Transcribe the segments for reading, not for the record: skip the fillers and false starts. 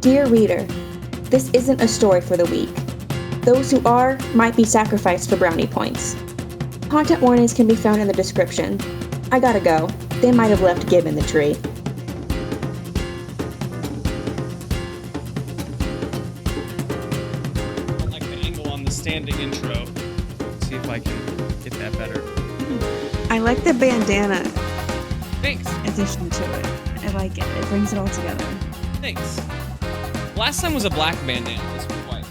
Dear reader, this isn't a story for the weak. Those who are might be sacrificed for brownie points. Content warnings can be found in the description. I gotta go. They might have left Gib in the tree. I like the angle on the standing intro. Let's see if I can get that better. I like the bandana Thanks. addition to it. I like it. It brings it all together. Thanks. Last time was a black bandana. This was white.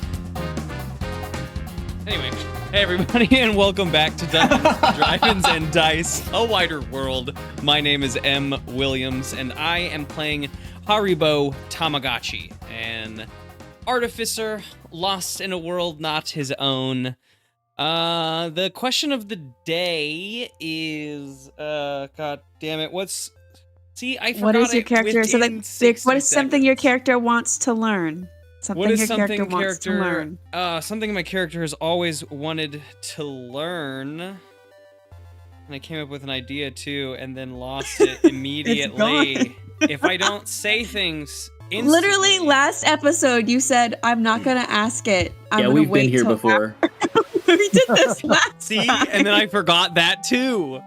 Anyway, hey everybody, and welcome back to Dungeons, Dragons, and Dice, a wider world. My name is M. Williams, and I am playing Haribo Tamagotchi, an artificer lost in a world not his own. The question of the day is, god damn it, I forgot. What is your character? So within what 60 is something your character wants to learn? What is something wants to learn? Something my character has always wanted to learn. And I came up with an idea too, and then lost it immediately. If I don't say things instantly. Literally, last episode you said, "I'm not gonna ask it." We've been here before. We did this last See, time. and then I forgot that too.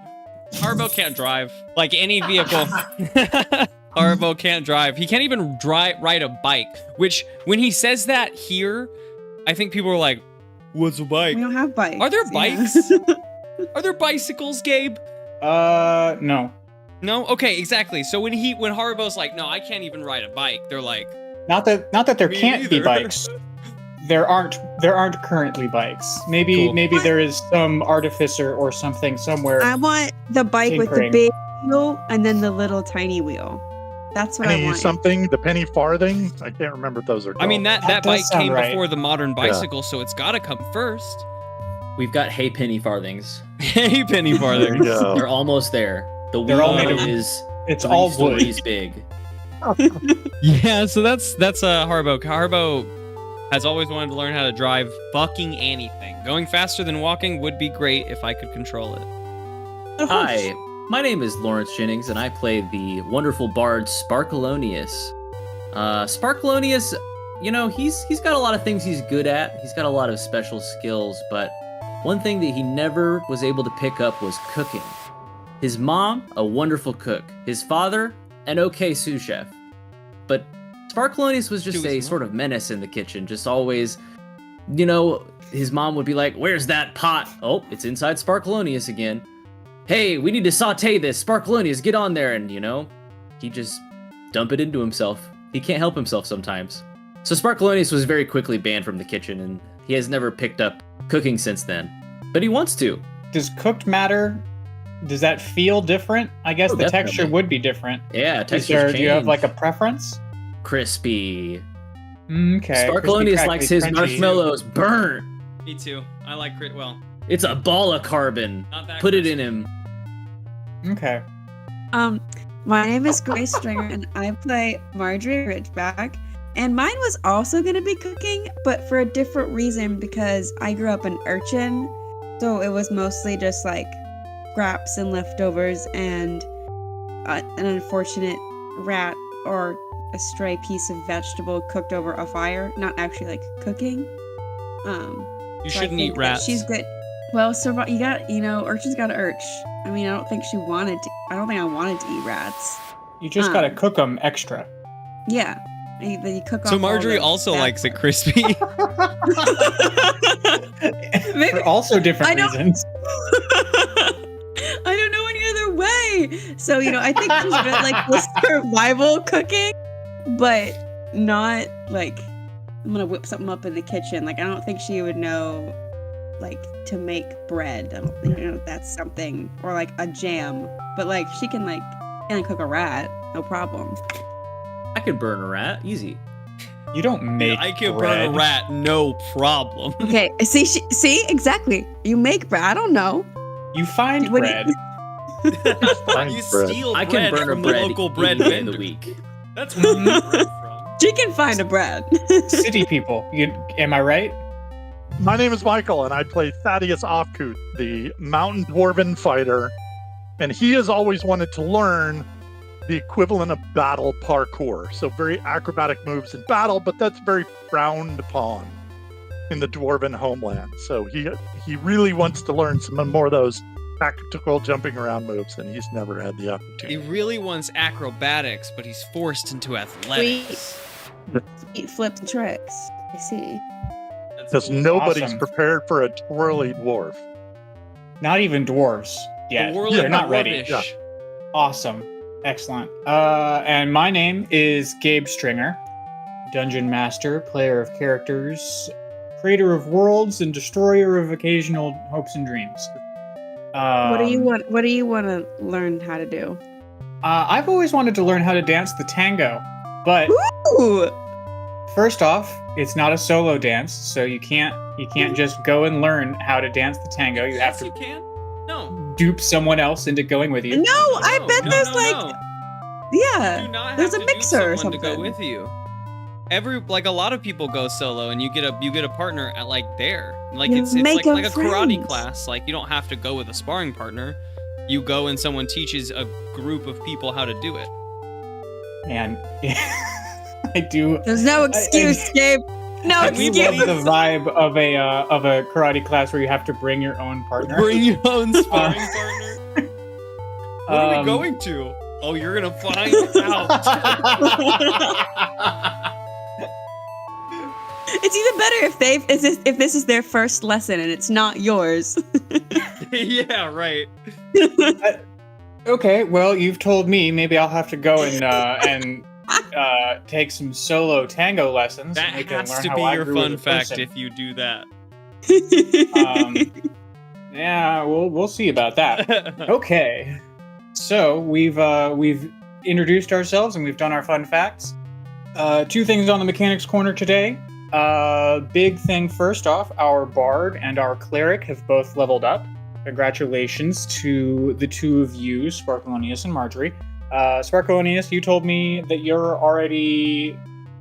Haribo can't drive like any vehicle. Haribo can't drive. He can't even ride a bike. Which, when he says that here, I think people are like, "What's a bike? We don't have bikes. Are there yeah. bikes? Are there bicycles, Gabe?" No. No? Okay, exactly. So when Haribo's like, "No, I can't even ride a bike," they're like, Not that there Me can't be neither. bikes. There aren't currently bikes. Maybe Cool. there is some artificer or something somewhere. I want the bike with the Tinkering. big wheel and then the little tiny wheel. That's what I Penny want. something, the penny farthing. I can't remember what those are called. I mean, that That bike does sound came right. before the modern bicycle, so it's gotta come first. We've got hay penny farthings. Hey, penny There farthing. you go. They're almost there. The They're all wheel made of- is It's 3 all wood. stories big. Yeah, so that's Haribo. Haribo has always wanted to learn how to drive fucking anything. Going faster than walking would be great if I could control it. Hi, my name is Lawrence Jennings, and I play the wonderful bard Sparkeloneous. Sparkleoneous, you know, he's got a lot of things he's good at. He's got a lot of special skills, but one thing that he never was able to pick up was cooking. His mom, a wonderful cook. His father, an okay sous chef. But Sparkleoneous was just To his a sort of menace in the kitchen, just always, you know, his mom would be like, "Where's that pot?" "Oh, it's inside Sparkleoneous again." "Hey, we need to saute this. Sparkleoneous, get on there." And, you know, he just dump it into himself. He can't help himself sometimes. So Sparkleoneous was very quickly banned from the kitchen, and he has never picked up cooking since then. But he wants to. Does cooked matter? Does that feel different? I guess Oh, the definitely. texture would be different. Yeah, Is textures there, do you have change. like a preference? Crispy. Okay. Sparkleoneous crispy, likes crackly, his crunchy. marshmallows burnt. Me too. I like crit. Well, It's a ball of carbon. not that. Put it crispy. in him. Okay. My name is Gabe Stringer, and I play Marjorie Ridgeback. And mine was also going to be cooking, but for a different reason, because I grew up an urchin, so it was mostly just like scraps and leftovers and an unfortunate rat or a stray piece of vegetable cooked over a fire, not actually like cooking. You So I shouldn't think eat that rats. She's good. Well, so urchin's got to urch. I mean, I don't think I wanted to eat rats. You just gotta cook them extra. Yeah. You cook So off all Marjorie the also bad likes it parts. crispy. Maybe- For also different I don't- reasons. I don't know any other way. So, I think she's good at like the survival cooking, but not like I'm gonna whip something up in the kitchen. Like I don't think she would know like to make bread. I don't think that's something, or like a jam. But like she can cook a rat, no problem. I could burn a rat. Easy. You don't make I can bread. burn a rat, no problem. Okay, see exactly. You make bread. I don't know. You find What do you- bread. Find You bread. steal I can bread burn a from the bread local bread any day of vendor. the week. That's where you get bread from. She can find a bread. City people. Am I right? My name is Michael, and I play Thaddeus Ofkoot, the mountain dwarven fighter. And he has always wanted to learn the equivalent of battle parkour. So very acrobatic moves in battle, but that's very frowned upon in the dwarven homeland. So he really wants to learn some more of those tactical jumping around moves, and he's never had the He opportunity. really wants acrobatics, but he's forced into athletics. Sweet flips and tricks. I see. That's Because cool. nobody's Awesome. prepared for a twirly dwarf. Not even dwarves yet. The whirly They're not ready. dwarvish. Yeah. Awesome. Excellent. And my name is Gabe Stringer, Dungeon Master, player of characters, creator of worlds, and destroyer of occasional hopes and dreams. What do you want? What do you want to learn how to do? I've always wanted to learn how to dance the tango, but Ooh! first off, it's not a solo dance, so you can't just go and learn how to dance the tango. You have Yes, to you can. No. dupe someone else into going with you. No, I bet no, there's no, like, no. yeah, Do not there's have a to mixer or someone to go something. with you. A lot of people go solo, and you get a partner at like there. Like You it's make like a up karate friends. class. Like you don't have to go with a sparring partner. You go and someone teaches a group of people how to do it. And I do. There's no excuse, Gabe. No I do excuse. love the vibe of a karate class where you have to bring your own partner. Bring your own sparring partner. What are we Um, going to? Oh, you're gonna find out. It's even better if this is their first lesson and it's not yours. Yeah, right. Okay, well, you've told me. Maybe I'll have to go and take some solo tango lessons. That and we can has learn to how be I your grew as fun a fact person. if you do that. Yeah, we'll see about that. Okay, so we've introduced ourselves and we've done our fun facts. Two things on the mechanics corner today. Big thing first off, our bard and our cleric have both leveled up. Congratulations to the two of you, Sparkeloneous and Marjorie. Sparkeloneous, you told me that you're already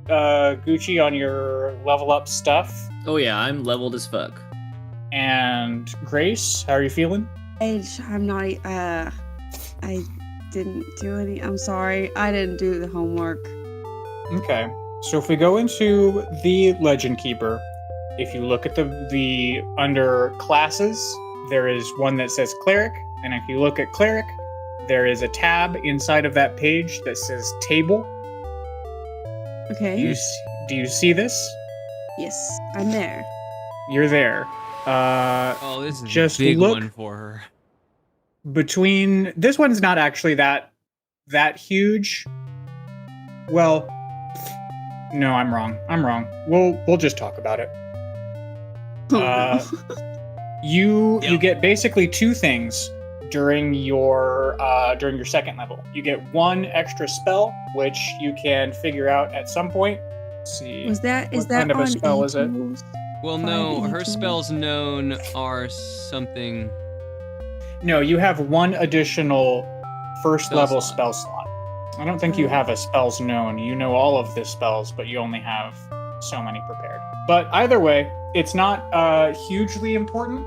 Gucci on your level up stuff. Oh yeah, I'm leveled as fuck. And Grace, how are you feeling? I'm not. I didn't do any. I'm sorry. I didn't do the homework. Okay. So if we go into the Legend Keeper, if you look at the under classes, there is one that says Cleric, and if you look at Cleric, there is a tab inside of that page that says Table. Okay. Do you see this? Yes, I'm there. You're there. Oh, this is Just a big look- one for her. Between this one's not actually that huge. Well, no, I'm wrong. We'll just talk about it. Uh, You get basically two things during your second level. You get one extra spell, which you can figure out at some point. Let's see. is that what that kind of a on spell is it? E-tools? Well, Find no, her E-tools. spells known are something. No, you have one additional first Spell level slot. spell slot. I don't think you have a spells known. You know all of the spells, but you only have so many prepared. But either way, it's not hugely important.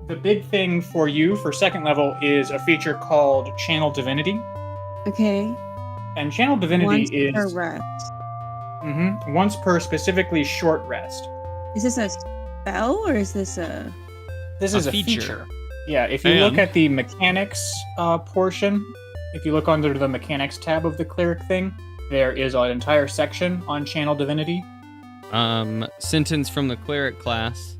The big thing for you for second level is a feature called Channel Divinity. Okay. And Channel Divinity Once is per rest. Once per specifically short rest. Is this a spell or is this a? This A is a feature. feature. Yeah, if you look And- at the mechanics portion, if you look under the mechanics tab of the cleric thing, there is an entire section on Channel Divinity. Sentence from the cleric class.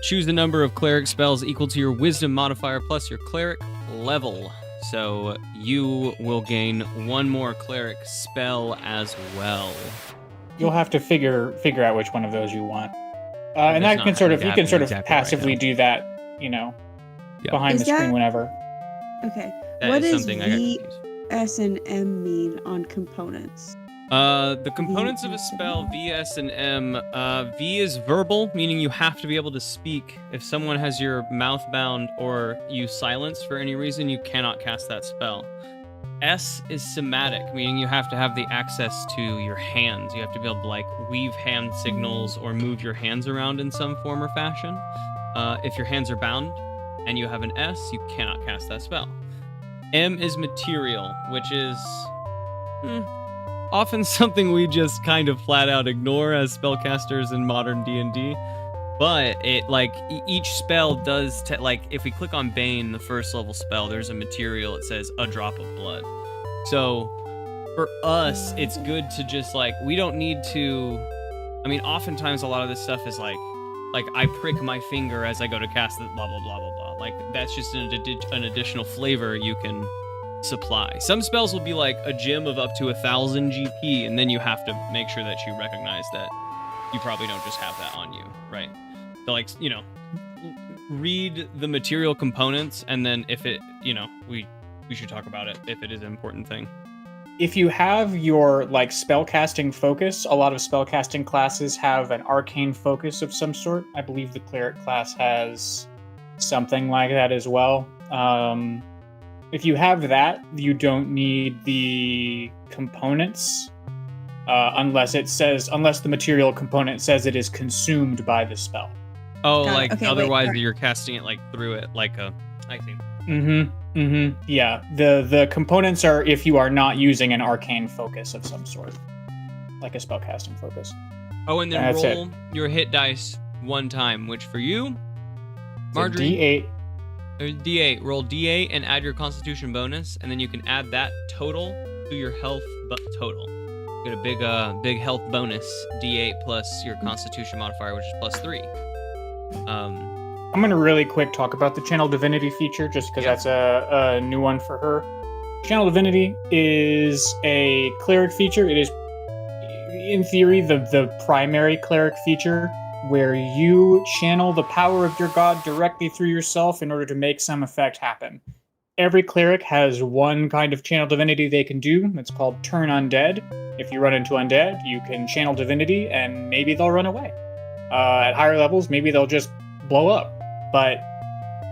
Choose the number of cleric spells equal to your wisdom modifier plus your cleric level. So you will gain one more cleric spell as well. You'll have to figure out which one of those you want. And That's that can not sort of you happening can sort of exactly right passively now. do that, Yeah. behind Is the screen that- whenever. Okay. That What is does something I got V, confused. S, and M mean on components? The components of a spell, V, S, and M. V is verbal, meaning you have to be able to speak. If someone has your mouth bound or you silenced for any reason, you cannot cast that spell. S is somatic, meaning you have to have the access to your hands. You have to be able to like weave hand signals or move your hands around in some form or fashion. If your hands are bound and you have an S, you cannot cast that spell. M is material, which is often something we just kind of flat out ignore as spellcasters in modern D&D. But it like each spell does like if we click on Bane, the first level spell, there's a material. It says a drop of blood. So for us, it's good to just like we don't need to. I mean, oftentimes a lot of this stuff is like I prick my finger as I go to cast the blah blah blah blah blah. Like that's just an additional flavor you can supply. Some spells will be like a gem of up to 1,000 GP, and then you have to make sure that you recognize that you probably don't just have that on you, right? So like, you know, read the material components, and then if it, you know, we should talk about it if it is an important thing. If you have your like spellcasting focus, a lot of spellcasting classes have an arcane focus of some sort. I believe the cleric class has something like that as well. If you have that, you don't need the components unless the material component says it is consumed by the spell. Oh, Got it. like Okay, otherwise wait. you're casting it like through it, like a. I see. Yeah, the components are if you are not using an arcane focus of some sort, like a spellcasting focus. Oh, and then That's roll your hit dice one time, which for you, It's Marjorie, a D8. D8. Roll D8 and add your Constitution bonus, and then you can add that total to your health total. Get a big health bonus, D8 plus your Constitution modifier, which is +3. I'm gonna really quick talk about the Channel Divinity feature, just because that's a new one for her. Channel Divinity is a cleric feature. It is, in theory, the primary cleric feature, where you channel the power of your god directly through yourself in order to make some effect happen. Every cleric has one kind of Channel Divinity they can do. It's called Turn Undead. If you run into undead, you can Channel Divinity, and maybe they'll run away. At higher levels, maybe they'll just blow up. But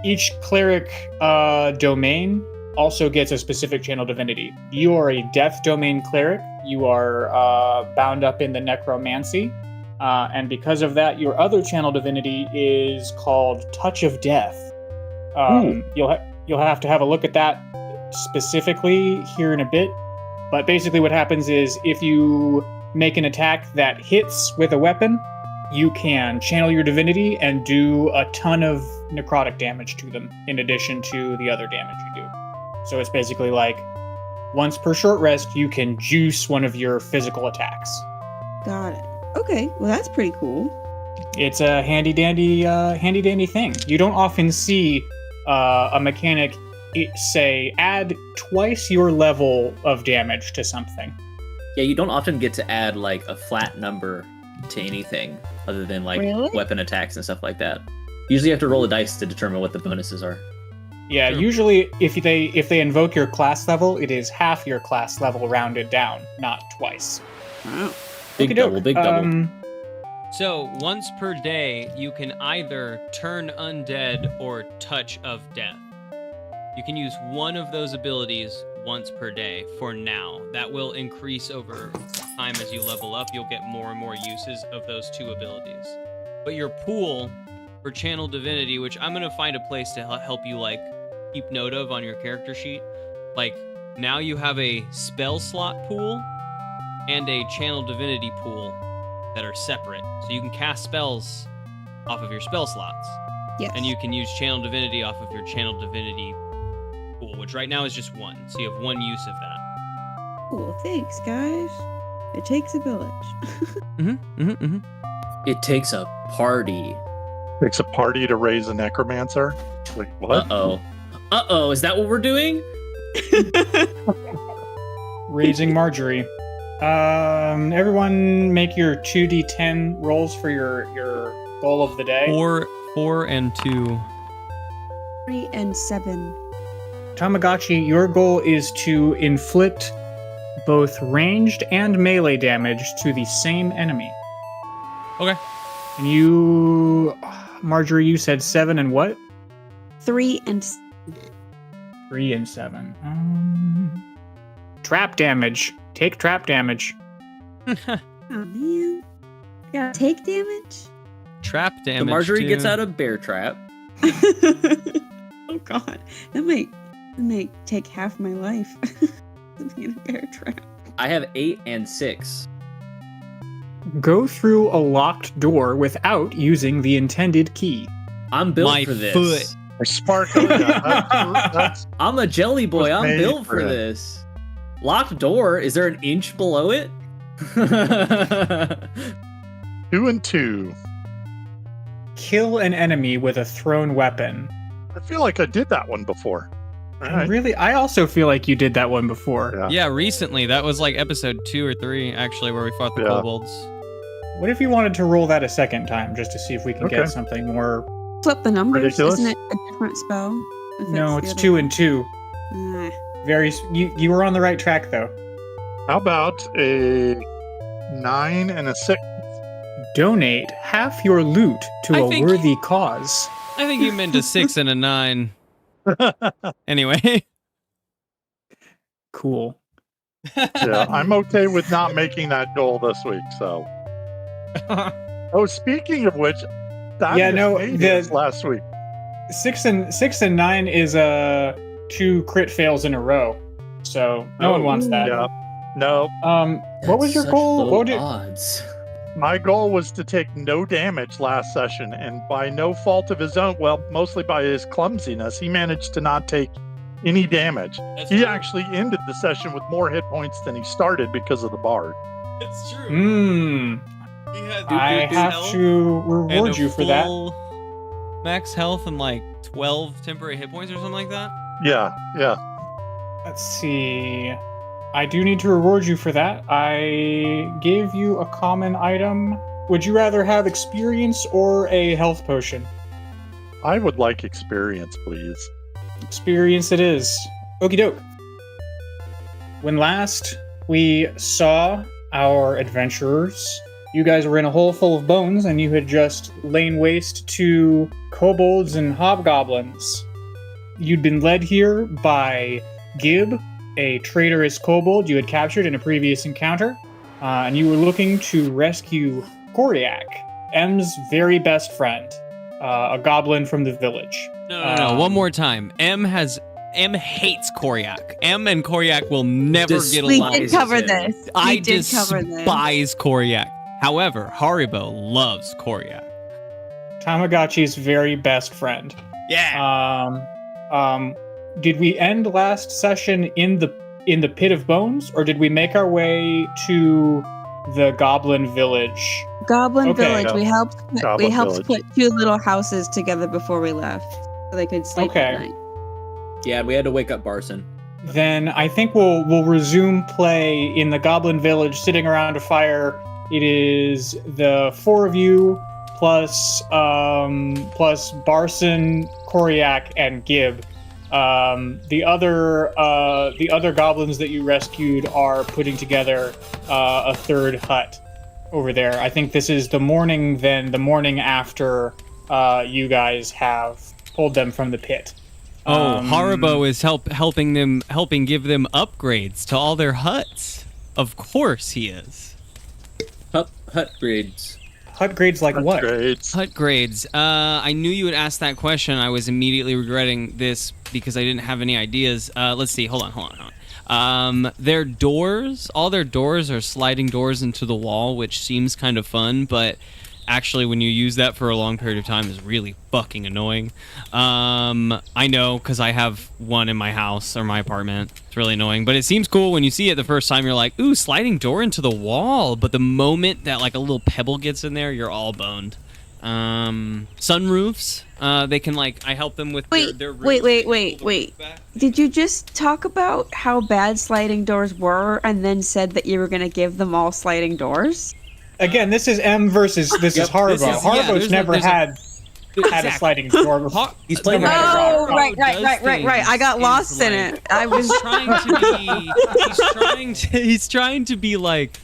each cleric domain also gets a specific Channel Divinity. You are a Death Domain cleric. You are bound up in the Necromancy. And because of that, your other Channel Divinity is called Touch of Death. You'll have to have a look at that specifically here in a bit. But basically what happens is if you make an attack that hits with a weapon, you can channel your divinity and do a ton of necrotic damage to them in addition to the other damage you do. So it's basically like once per short rest, you can juice one of your physical attacks. Got it. Okay, well that's pretty cool. It's a handy dandy thing. You don't often see a mechanic say add twice your level of damage to something. Yeah, you don't often get to add like a flat number to anything other than like Really? weapon attacks and stuff like that. Usually you have to roll a dice to determine what the bonuses are. Yeah, True. usually if they invoke your class level, it is half your class level rounded down, not twice. Wow. Big double, big double. So once per day, you can either turn undead or Touch of Death. You can use one of those abilities once per day for now. That will increase over time as you level up. You'll get more and more uses of those two abilities. But your pool for Channel Divinity, which I'm going to find a place to help you like keep note of on your character sheet. Like now you have a spell slot pool and a Channel Divinity pool that are separate. So you can cast spells off of your spell slots. Yes. And you can use Channel Divinity off of your Channel Divinity pool, which right now is just one. So you have one use of that. Cool. Thanks, guys. It takes a village. It takes a party. Takes a party to raise a necromancer. Wait, what? Uh-oh, is that what we're doing? Raising Marjorie. Everyone make your 2d10 rolls for your goal of the day. 4 and 2. 3 and 7. Tamagotchi, your goal is to inflict both ranged and melee damage to the same enemy. Okay. And you, Marjorie, you said 7 and what? 3 and 3 and 7. Trap damage. Take trap damage. Oh man. Yeah. Take damage? Trap damage. So Marjorie too. gets out a bear trap. Oh god. That might It may take half my life to be in a bear trap. I have 8 and 6. Go through a locked door without using the intended key. I'm built My for this. foot. Or Sparkleoneous. That's I'm a jelly boy. Was I'm made built for for it. this. Locked door? Is there an inch below it? 2 and 2. Kill an enemy with a thrown weapon. I feel like I did that one before. All right. Really, I also feel like you did that one before. Yeah. Yeah, recently. That was like episode 2 or 3, actually, where we fought the Yeah. kobolds. What if you wanted to roll that a second time, just to see if we can Okay. get something more? Flip the numbers. Ridiculous. Isn't it a different spell? If No, the it's other 2 one? and 2. Ah. You were on the right track though. How about a 9 and a 6? Donate half your loot to I a think- worthy cause. I think you meant a 6 and a 9. Anyway. Cool. Yeah, I'm okay with not making that goal this week. So, oh, speaking of which, Yeah, no, made his last week. 6 and 9 is 2 crit fails in a row, so no one wants that. Yeah, no. What was your Such goal? low What did, odds? My goal was to take no damage last session, and by no fault of his own, well, mostly by his clumsiness, he managed to not take any damage. He actually ended the session with more hit points than he started because of the bard. It's true. He had I good have health to and reward a you for that. full max health and like 12 temporary hit points or something like that. Yeah, yeah. Let's see. I do need to reward you for that. I gave you a common item. Would you rather have experience or a health potion? I would like experience, please. Experience it is. Okie doke. When last we saw our adventurers, you guys were in a hole full of bones and you had just lain waste to kobolds and hobgoblins. You'd been led here by Gib, a traitorous kobold you had captured in a previous encounter, and you were looking to rescue Koryak, M's very best friend, a goblin from the village. No. One more time. M hates Koryak. M and Koryak will never get We along. did cover this. I We did cover this. despise Koryak. However, Haribo loves Koryak. Tamagotchi's very best friend. Yeah. Did we end last session in the pit of bones, or did we make our way to the goblin village? Goblin Okay. Village. We helped. Goblin we helped Village. put 2 little houses together before we left, so they could sleep Okay. at night. Yeah, we had to wake up Barson. Then I think we'll resume play in the goblin village, sitting around a fire. It is the 4 of you plus Barson, Koryak, and Gib. The other goblins that you rescued are putting together a 3rd hut over there. I think this is the morning after you guys have pulled them from the pit. Haribo is helping give them upgrades to all their huts. Of course he is. Hut grades. Hut grades like what? Grades. Hut grades. I knew you would ask that question. I was immediately regretting this because I didn't have any ideas. Let's see. Hold on. Their doors, all their doors are sliding doors into the wall, which seems kind of fun, but actually when you use that for a long period of time is really fucking annoying. I know because I have one in my house or my apartment. It's really annoying, but it seems cool when you see it the first time. You're like, ooh, sliding door into the wall. But the moment that like a little pebble gets in there, you're all boned. Sunroofs, they can like, I help them with their roofs. Wait. Did you just talk about how bad sliding doors were and then said that you were going to give them all sliding doors? Again, this is M versus this is Haribo. Haribo's never had a sliding door before. He's playing No matter Oh, what. right. I got lost in it. I was he's trying to be like,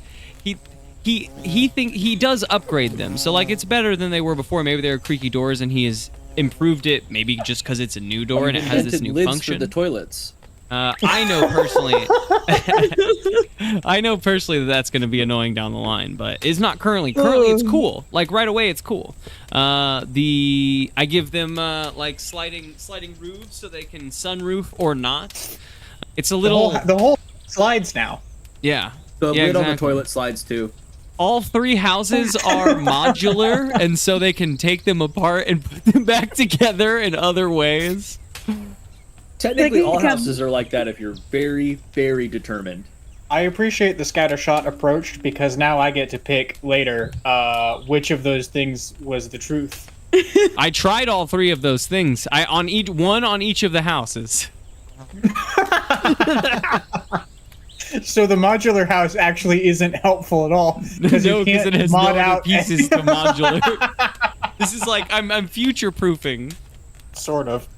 he does upgrade them. So like it's better than they were before. Maybe they were creaky doors and he has improved it. Maybe just because it's a new door and it has this new lids function. for the toilets. I know personally. I know personally that that's going to be annoying down the line, but it's not currently. Currently, it's cool. Like right away, it's cool. I give them like sliding roofs so they can sunroof or not. It's a little. The whole slides now. Yeah. The yeah, lid on the exactly. toilet slides too. All 3 houses are modular, and so they can take them apart and put them back together in other ways. Technically, They all can houses are like that if you're very, very determined. I appreciate the scattershot approach because now I get to pick later which of those things was the truth. I tried all 3 of those things. On each of the houses. So the modular house actually isn't helpful at all because No, you because can't it has no mod other out pieces to modular. This is like I'm future proofing. Sort of.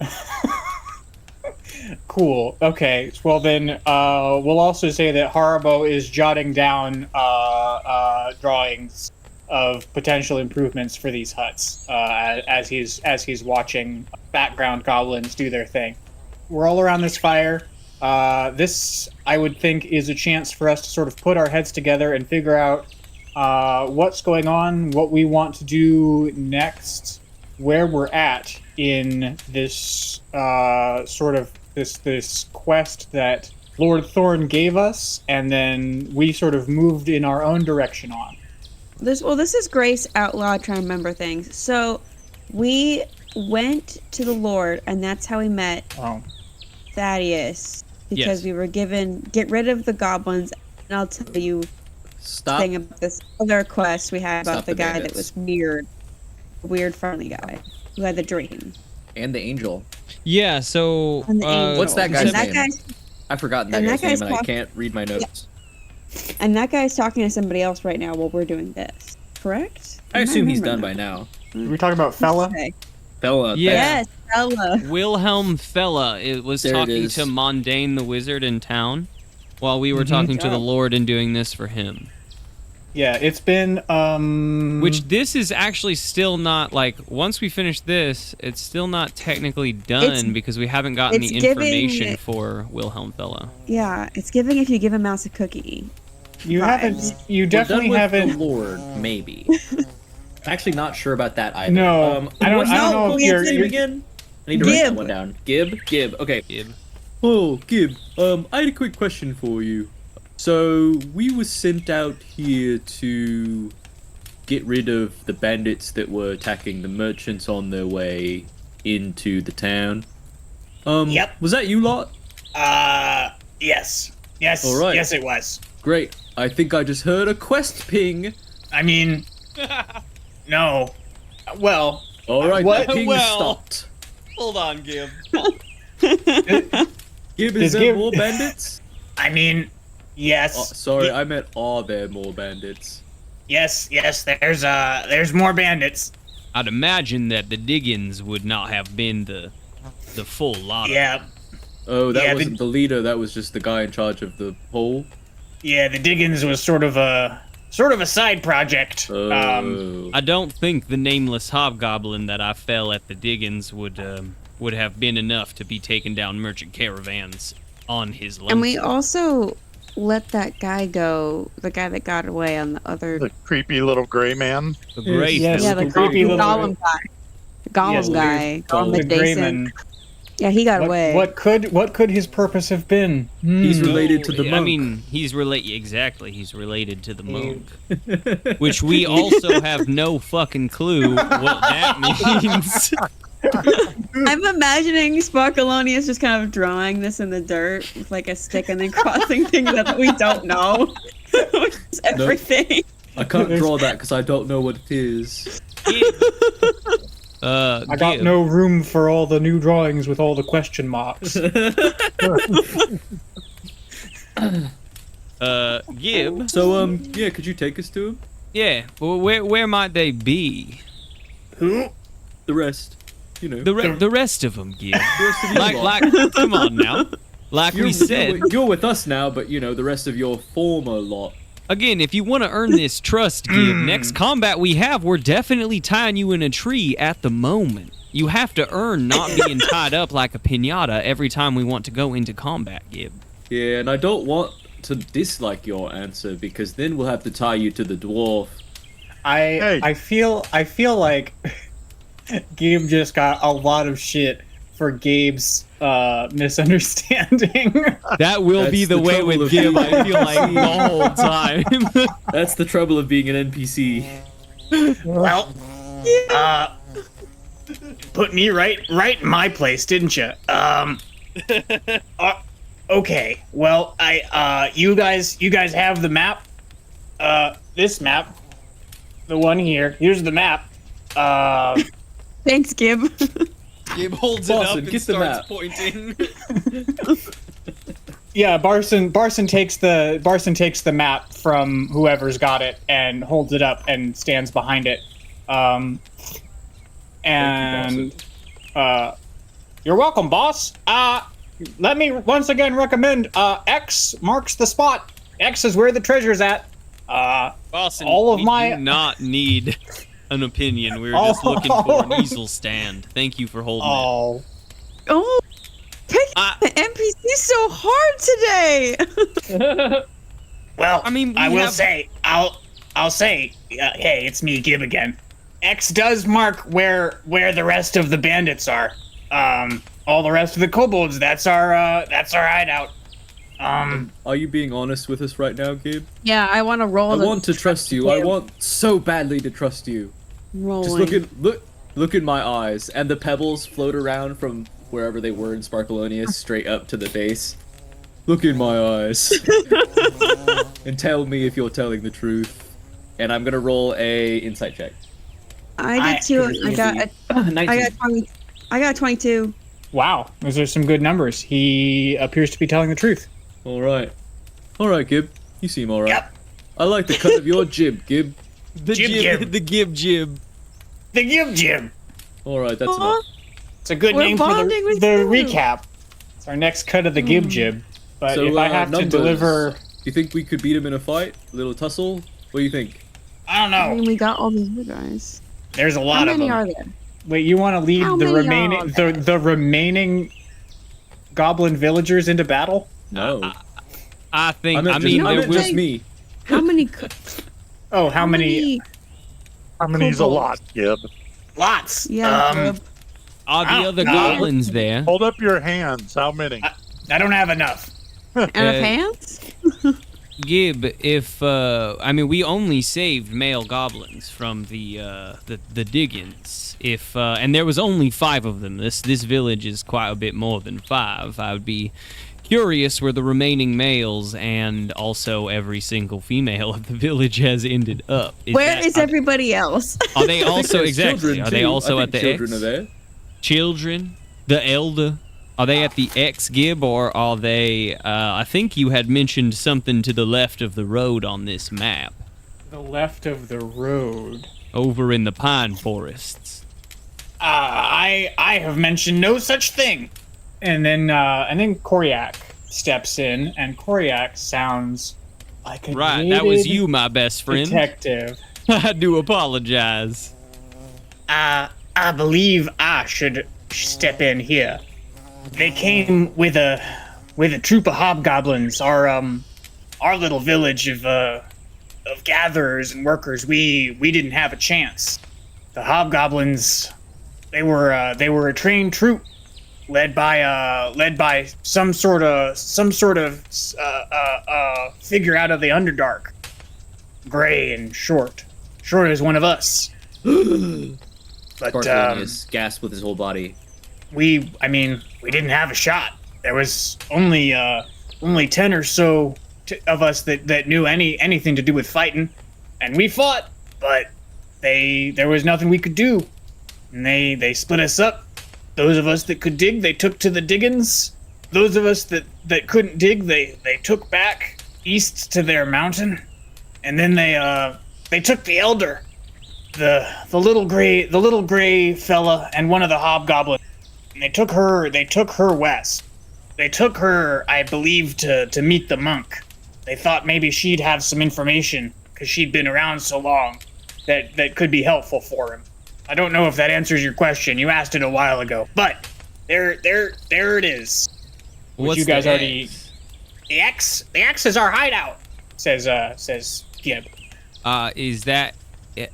Cool. Okay. Well, then we'll also say that Haribo is jotting down drawings of potential improvements for these huts as he's watching background goblins do their thing. We're all around this fire. This, I would think, is a chance for us to sort of put our heads together and figure out what's going on, what we want to do next, where we're at in this sort of this quest that Lord Thorn gave us, and then we sort of moved in our own direction on. This is Grace out loud trying to remember things. So we went to the Lord, and that's how we met Oh. Thaddeus, because Yes. we were given get rid of the goblins. And I'll tell you Stop. thing about this other quest we had about Stop the the guy bandits. that was weird friendly guy who had the dream. And the angel. Yeah. So And the angel. What's that And guy's that name? guy's I've forgotten that And guy's that guy's name, and I talk- can't read my notes. and that guy's talking to somebody else right now while we're doing this. Correct? I assume he's done remember by now. Are we talking about Fella? Okay. Bella. Yeah. Yes, Ella. Wilhelm Fella was There it talking is. to Mondane the wizard in town, while we were talking to the Lord and doing this for him. Yeah, it's been Which this is actually still not, like, once we finish this, it's still not technically done It's- because we haven't gotten the it's giving- information for Wilhelm Fella. Yeah, it's giving if you give a mouse a cookie. you haven't you We're definitely done with haven't the Lord, maybe. Actually, not sure about that either. No, I don't what's know his if you're- name you're- again. I need to write that Gib. one down. Gib. Okay. Gib. Oh, Gib. I had a quick question for you. So we were sent out here to get rid of the bandits that were attacking the merchants on their way into the town. Yep. Was that you lot? Yes. Yes. All right. Yes, it was. Great. I think I just heard a quest ping. I mean, no. Well, All right, What? the ping Well. stopped. Hold on, Gib. Gib, is Is there Gib- more bandits? I mean, yes. Oh, sorry, I meant are there more bandits? Yes. There's more bandits. I'd imagine that the Diggins would not have been the full lot of Yeah. Oh, that Yeah, wasn't the leader. That was just the guy in charge of the hole. Yeah, the Diggins was sort of a side project. Oh. I don't think the nameless hobgoblin that I fell at the Diggins would have been enough to be taking down merchant caravans on his And we lonesome. also let that guy go, the guy that got away on the other. The creepy little gray man. The great Yes. Yeah, the the creepy little- Gollum guy. The Gollum Yes, the- guy. Gollum the adjacent. Greyman. Yeah, he got away. What could his purpose have been? He's related to the monk. I mean, he's related. Exactly, he's related to the monk, which we also have no fucking clue what that means. I'm imagining Sparkeloneous just kind of drawing this in the dirt with like a stick and then crossing things that we don't know. Just everything. I can't draw that because I don't know what it is. I got Gib. no room for all the new drawings with all the question marks. Gib. So, yeah, could you take us to him? Yeah, well, where might they be? Who? The rest. You know. The rest of them, Gib. the rest of your lot. like, come on now. Like we said, You're with us now, but, you know, the rest of your former lot. again, if you want to earn this trust, Gib, next combat we have, we're definitely tying you in a tree at the moment. You have to earn not being tied up like a piñata every time we want to go into combat, Gib. Yeah, and I don't want to dislike your answer because then we'll have to tie you to the dwarf. I feel like Gabe just got a lot of shit for Gabe's misunderstanding. That will be the way with Gib, I feel like, the whole time. That's the trouble of being an NPC. Well, put me right in my place, didn't you? Okay. Well, you guys have the map. This map, the one here. Here's the map. Thanks, Gib. Gib holds Boston, it up get and the starts map. pointing. Yeah, Barson takes the map from whoever's got it and holds it up and stands behind it. You're welcome, boss. Let me once again recommend X marks the spot. X is where the treasure's at. Boston, all of we my do not need an opinion. We were just looking for an easel stand. Thank you for holding it. Oh, take the NPC so hard today. Well, I mean, I'll say, hey, it's me, Gib again. X does mark where the rest of the bandits are. All the rest of the kobolds, that's our hideout. Are you being honest with us right now, Gabe? Yeah, I want to roll. I want to trust you. I want so badly to trust you. Rolling. Just look in my eyes, and the pebbles float around from wherever they were in Sparkeloneous straight up to the base. Look in my eyes, and tell me if you're telling the truth. And I'm gonna roll a insight check. I did too. I got 20. I got 22. Wow, those are some good numbers. He appears to be telling the truth. All right, Gib. You seem all right. Yep. I like the cut of your jib, Gib. The Jib. the Gib jib. The Gib. All right, that's enough. It's a good We're name for bonding with the you. recap. It's our next cut of the Gib. But So, if I have numbers. to deliver, You think we could beat him in a fight? A little tussle? What do you think? I don't I know. mean, we got all these other guys. There's a How lot of many them. are there? Wait, you want to lead How the many remaining are there? the remaining goblin villagers into battle? No. I think. meant I mean, I there meant will. just me. How many? Oh, how many? How many's a Kobolds. lot, Gib? Lots. Yeah. Gib. Are the other no. goblins there? Hold up your hands. How many? I don't have enough. And a pants? Gib, if I mean, we only saved male goblins from the diggings. If and there was only 5 of them. This village is quite a bit more than 5. I would be curious where the remaining males and also every single female of the village has ended up. Where is everybody else? Are they also There's exactly? children, Are they too. also I at think the children X? are there. Children, the elder. Are they at the X, Gib, or are they? I think you had mentioned something to the left of the road on this map, The left of the road. over in the pine forests. I have mentioned no such thing. And then Koryak steps in, and Koryak sounds like a Right, that was jaded you, my best friend. detective. I do apologize. I believe I should step in here. They came with a troop of hobgoblins. Our little village of gatherers and workers. We didn't have a chance. The hobgoblins, they were a trained troop, led by some sort of figure out of the Underdark, gray and short as one of us. But Sparkleoneous gasped with his whole body. we didn't have a shot. There was only 10 or so of us that knew anything to do with fighting, and we fought, but there was nothing we could do, and they split us up. Those of us that could dig, they took to the diggins. Those of us that couldn't dig, they took back east to their mountain, and then they took the elder, the little gray fella, and one of the hobgoblins. And they took her west. They took her, I believe, to meet the monk. They thought maybe she'd have some information, because she'd been around so long, that could be helpful for him. I don't know if that answers your question. You asked it a while ago, but there it is. Which What's you guys the already. X? The X is our hideout. Says Gib. Is that?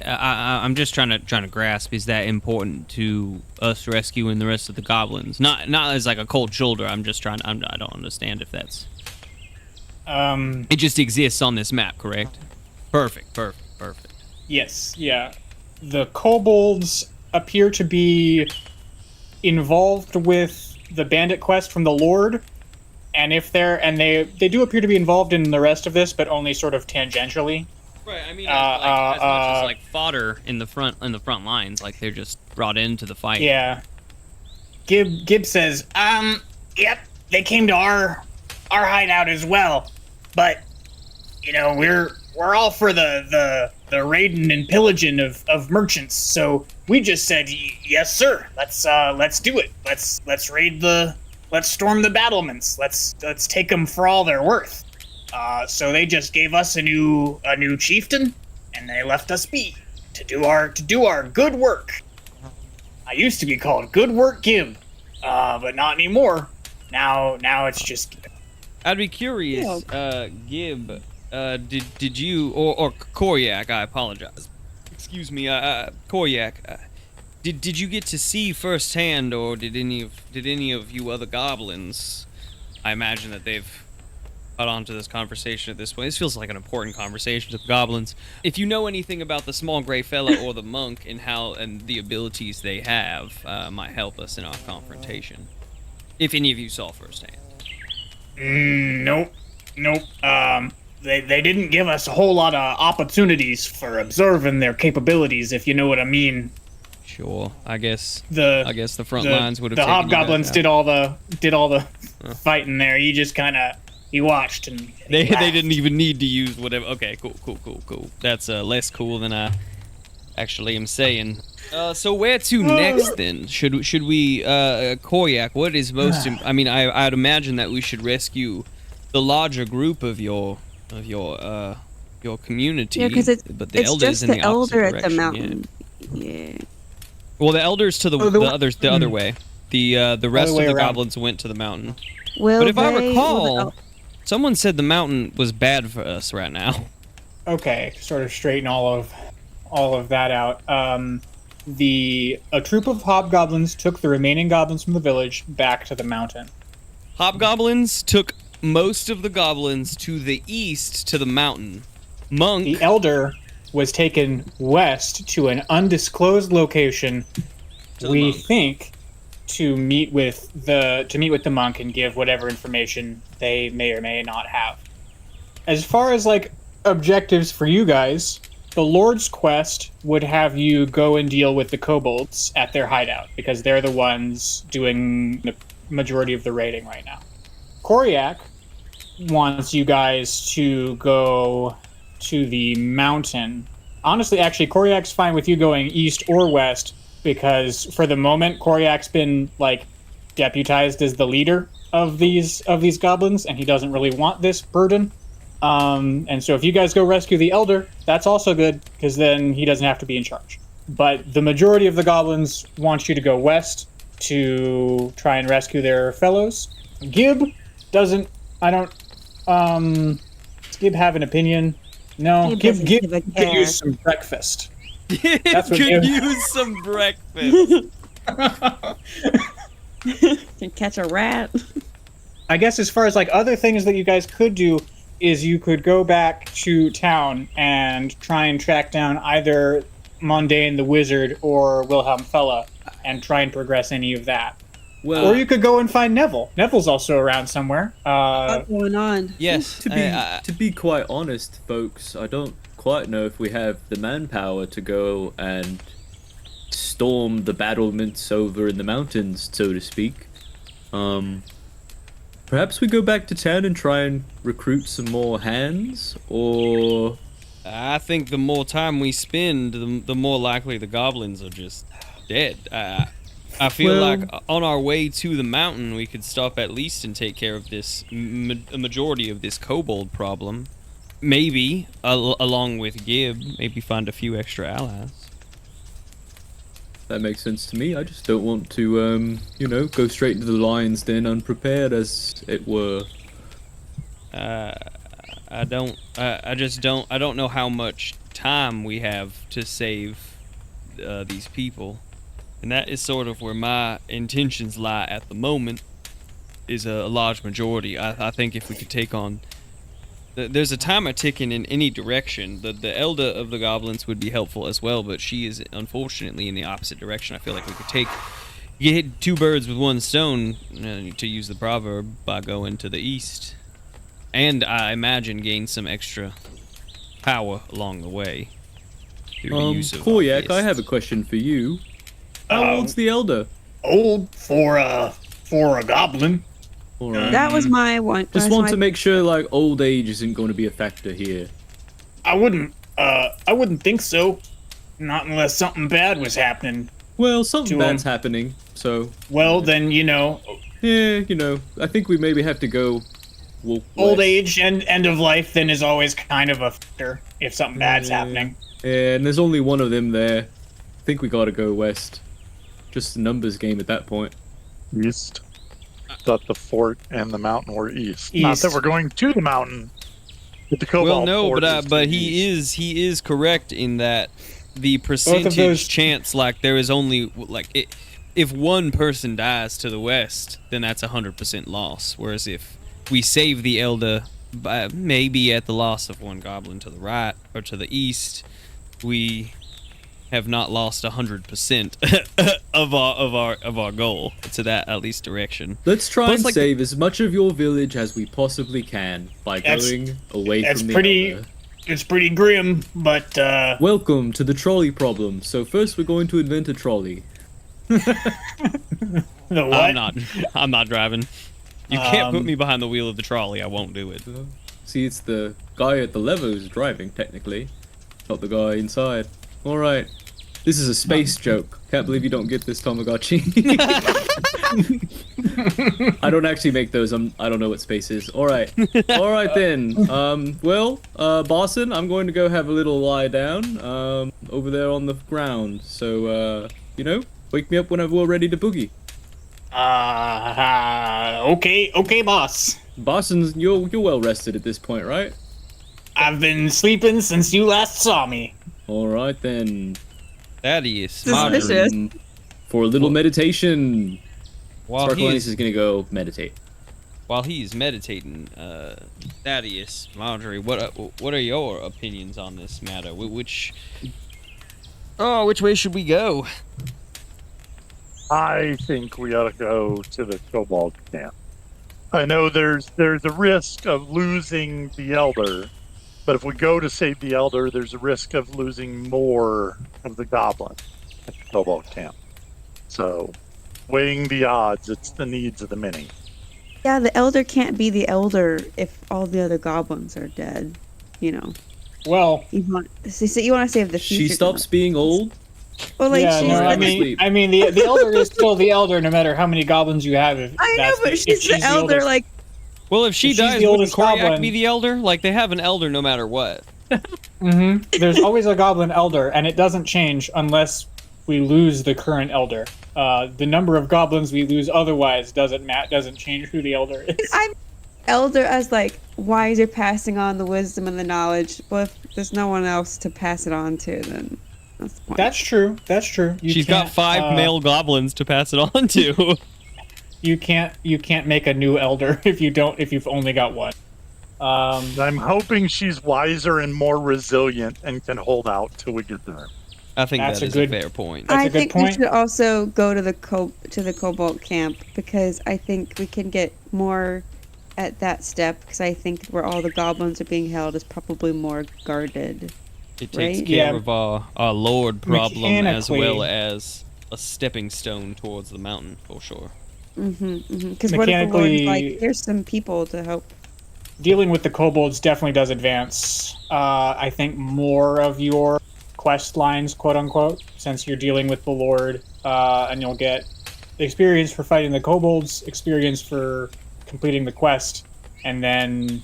I'm just trying to grasp. Is that important to us rescuing the rest of the goblins? Not as like a cold shoulder. I'm just trying. I don't understand if that's. It just exists on this map, correct? Perfect. Yes. Yeah. The kobolds appear to be involved with the bandit quest from the Lord, and they do appear to be involved in the rest of this, but only sort of tangentially. Right. I mean, as much as like fodder in the front lines, like they're just brought into the fight. Yeah. Gib says, yep, they came to our hideout as well, but we're all for the raiding and pillaging of merchants, so we just said yes sir, let's do it. Let's raid let's storm the battlements. Let's take them for all they're worth. So they just gave us a new chieftain, and they left us be to do our good work. I used to be called Good Work Gib, but not anymore. Now it's just. I'd be curious, Gib. Did you or Koryak? I apologize. Excuse me, Koryak. Did you get to see firsthand, or did any of you other goblins? I imagine that they've got onto this conversation at this point. This feels like an important conversation with goblins. If you know anything about the small gray fella or the monk and the abilities they have, might help us in our confrontation. If any of you saw firsthand. Nope. They didn't give us a whole lot of opportunities for observing their capabilities, if you know what I mean. Sure, I guess the front lines would have. The hobgoblins did all the fighting there. You just kind of watched and they didn't even need to use whatever. Okay, cool. That's less cool than I actually am saying. So where to next then? Should we Koryak? What is most? I mean, I'd imagine that we should rescue the larger group of your community. Yeah, because it's elders just in the the elder opposite at the direction, mountain. Yeah. Well, the elders to the others the other way. The rest of the around. Goblins went to the mountain. But if I recall, someone said the mountain was bad for us right now. Okay, sort of straighten all of that out. A troop of hobgoblins took the remaining goblins from the village back to the mountain. Hobgoblins took most of the goblins to the east to the mountain. Monk. The elder was taken west to an undisclosed location. We think to meet with the monk and give whatever information they may or may not have. As far as like objectives for you guys, the Lord's quest would have you go and deal with the kobolds at their hideout because they're the ones doing the majority of the raiding right now. Koryak wants you guys to go to the mountain. Honestly, actually, Koryak's fine with you going east or west because for the moment, Koryak's been like deputized as the leader of these goblins, and he doesn't really want this burden. And so if you guys go rescue the elder, that's also good because then he doesn't have to be in charge. But the majority of the goblins want you to go west to try and rescue their fellows. Gib doesn't. Does Gib have an opinion? No. Gib could use some breakfast. That's what could use some breakfast. Can catch a rat. I guess as far as like other things that you guys could do is you could go back to town and try and track down either Mondane the Wizard or Wilhelm Fella and try and progress any of that. Well, or you could go and find Neville. Neville's also around somewhere. What's going on? Yes. To be quite honest, folks, I don't quite know if we have the manpower to go and storm the battlements over in the mountains, so to speak. Perhaps we go back to town and try and recruit some more hands, or... I think the more time we spend, the more likely the goblins are just dead. I feel like on our way to the mountain, we could stop at least and take care of this a majority of this kobold problem. Maybe, along with Gib, maybe find a few extra allies. That makes sense to me. I just don't want to, go straight into the lion's den unprepared, as it were. I don't know how much time we have to save these people. And that is sort of where my intentions lie at the moment, is a large majority. I think if we could take on... There's a timer ticking in any direction. The elder of the goblins would be helpful as well, but she is unfortunately in the opposite direction. I feel like we could hit two birds with one stone, to use the proverb, by going to the east. And I imagine gain some extra power along the way. Through the use of Koryak, I fists. have a question for you. How old's the elder? Old for a goblin. All right. That was my one. Just want to make sure, like, old age isn't going to be a factor here. I wouldn't think so. Not unless something bad was happening. Well, something To, bad's happening, so... Well, then, Yeah, I think we maybe have to go... old west. age and end of life then is always kind of a factor if something bad's happening. Yeah, and there's only one of them there. I think we gotta go west. Just a numbers game at that point. East. Thought the fort and the mountain were east. Not that we're going to the mountain. But the kobold Well, no, fort is but to the east. he is correct in that the percentage those- chance, like, there is only, like, if one person dies to the west, then that's 100% loss. Whereas if we save the elder, maybe at the loss of one goblin to the right or to the east, we have not lost 100% of our goal to that at least direction. Let's try Plus, and like, save as much of your village as we possibly can by going away That's from the pretty. elder. It's pretty grim, but Welcome to the trolley problem. So first we're going to invent a trolley. the what? I'm not driving. You can't put me behind the wheel of the trolley. I won't do it. See, it's the guy at the lever who's driving, technically. Not the guy inside. Alright. This is a space joke. Can't believe you don't get this, Tamagotchi. I don't actually make those. I don't know what space is. Alright. Alright then. Boston, I'm going to go have a little lie down over there on the ground. So, wake me up whenever we're ready to boogie. Okay, boss. Boston, you're well rested at this point, right? I've been sleeping since you last saw me. Alright then. Thaddeus, Suspicious. Marjorie, For a little meditation, while Sparkleoneous is gonna go meditate. he's meditating, Thaddeus, Marjorie, what are your opinions on this matter? Which way should we go? I think we ought to go to the kobold camp. I know there's a risk of losing the elder, but if we go to save the elder, there's a risk of losing more of the goblin at the kobold camp. So, weighing the odds, it's the needs of the many. Yeah, the elder can't be the elder if all the other goblins are dead. Well, You want to save the future. She stops being old. Well, like yeah, she's no, I Sleep. mean, the elder is still the elder, no matter how many goblins you have. If I know, that's but if she's the elder. oldest- Like, Well, if she If she's dies, the wouldn't oldest Koryak goblin- be the elder? Like, they have an elder no matter what. There's always a goblin elder, and it doesn't change unless we lose the current elder. The number of goblins we lose otherwise doesn't change who the elder is. I'm elder as like wiser, passing on the wisdom and the knowledge. Well, if there's no one else to pass it on to, then that's the point. That's true. She's got 5 male goblins to pass it on to. You can't make a new elder if you've only got one. I'm hoping she's wiser and more resilient and can hold out till we get there. I think That's that a is good- a fair point. That's I a good think we point. should also go to the Cobalt camp because I think we can get more at that step because I think where all the goblins are being held is probably more guarded. It takes right? care Yeah. of our lord problem as Mechanically- well as a stepping stone towards the mountain, for sure. Because what if the Lord is like, Mechanically- here's some people to help? Dealing with the kobolds definitely does advance. I think more of your quest lines, quote unquote, since you're dealing with the Lord, and you'll get experience for fighting the kobolds, experience for completing the quest, and then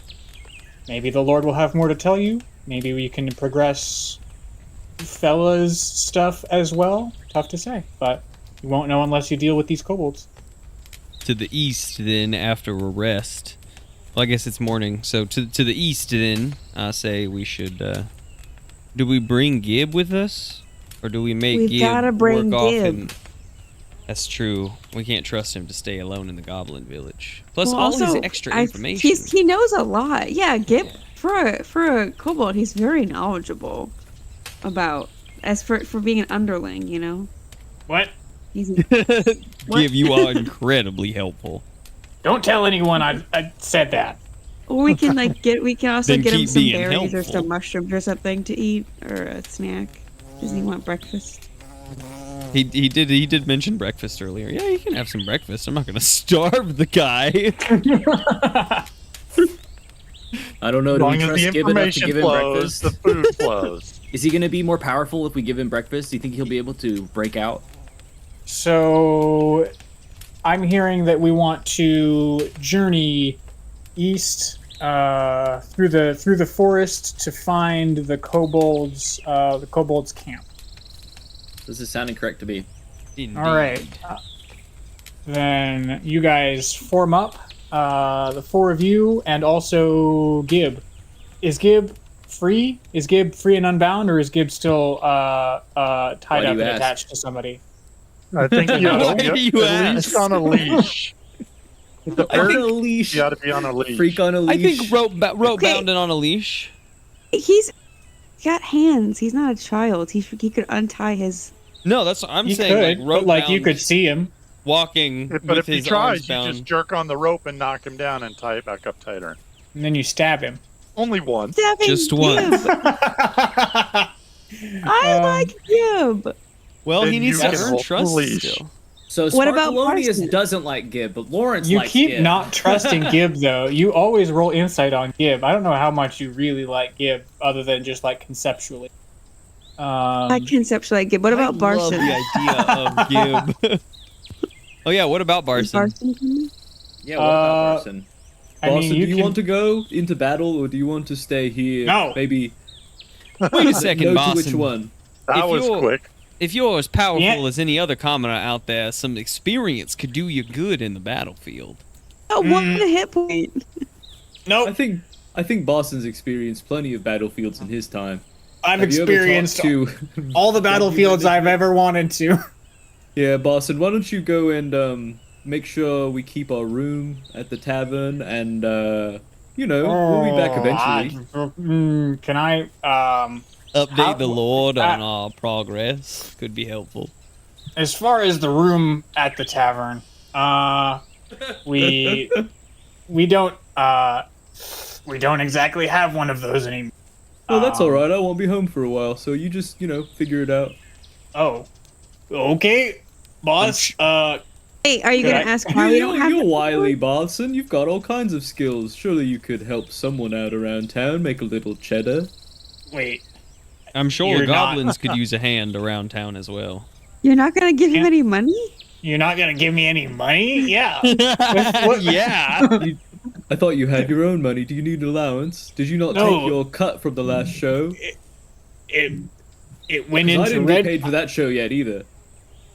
maybe the Lord will have more to tell you. Maybe we can progress fella's stuff as well? Tough to say, but you won't know unless you deal with these kobolds. To the east, then, after a rest. Well, I guess it's morning. So to the east, then, I say we should. Do we bring Gib with us, or do we make We've Gib gotta bring work off Gib. him? That's true. We can't trust him to stay alone in the Goblin Village. Plus, Well, all his also, extra information. He knows a lot. Yeah, Gib for a kobold, he's very knowledgeable about for being an underling. You know, What? he's Gib, you are incredibly helpful. Don't tell anyone I said that. Or we can also Then get him keep some being berries or helpful. some mushrooms or something to eat, or a snack. Does he want breakfast? He did mention breakfast earlier. Yeah, you can have some breakfast. I'm not gonna starve the guy. I don't know. As Do we long as trust the Gib enough to information give him flows, breakfast? the food flows. Is he going to be more powerful if we give him breakfast? Do you think he'll be able to break out? So, I'm hearing that we want to journey east through the forest to find the kobolds camp. This is sounding correct to me. Indeed. All right. Then you guys form up, the four of you, and also Gib. Is Gib free? Is Gib free and unbound, or is Gib still tied up and ask? attached to somebody? I think you Why ought to do be you at least on a leash. On a leash. You ought to be on a leash. Freak on a I leash. think rope Okay. bound and on a leash. He's got hands. He's not a child. He could untie his. No, that's what I'm You saying. could, Like rope but like bound, you could see him. walking But with if he his tries, arms you bound. just jerk on the rope and knock him down and tie it back up tighter. And then you stab him. Only one. Stabbing Just once. Gib. I like Gib. Well, Then he needs you to can earn hold the trust leash. still. So What about Sparkeloneous Parson? doesn't like Gib, but Lawrence You likes keep Gib. not trusting Gib though. You always roll insight on Gib. I don't know how much you really like Gib, other than just like conceptually. I conceptually like Gib. What about I love Barson? the idea of Gib. Oh yeah, what about Is Barson? Barson coming? Yeah, what about Uh, Barson? I mean, you can... to go into battle, or do you want to stay here? No. Maybe. Wait a second, no to which Barson. one? That If was you're- quick. If you're as powerful Yeah. as any other commoner out there, some experience could do you good in the battlefield. Oh, one hit point. Nope. I think Barson's experienced plenty of battlefields in his time. I've Have you ever experienced talked to all the battlefields I've ever wanted to. Yeah, Barson, why don't you go and make sure we keep our room at the tavern, and we'll be back eventually. Can I Update How- the Lord on our progress could be helpful. as far as the room at the tavern, we don't exactly have one of those anymore. Oh, that's all right. I won't be home for a while, so you just figure it out. Oh, okay, boss. Hey, are you Could gonna I- ask why we don't have? You're it? wily, Barson. You've got all kinds of skills. Surely you could help someone out around town, make a little cheddar. Wait. I'm sure You're not- goblins could use a hand around town as well. You're not gonna give him Can't- any money? You're not gonna give me any money? Yeah. Yeah. I thought you had your own money. Do you need allowance? Did you not No. take your cut from the last show? It went 'Cause I into didn't red. get paid for that show yet either.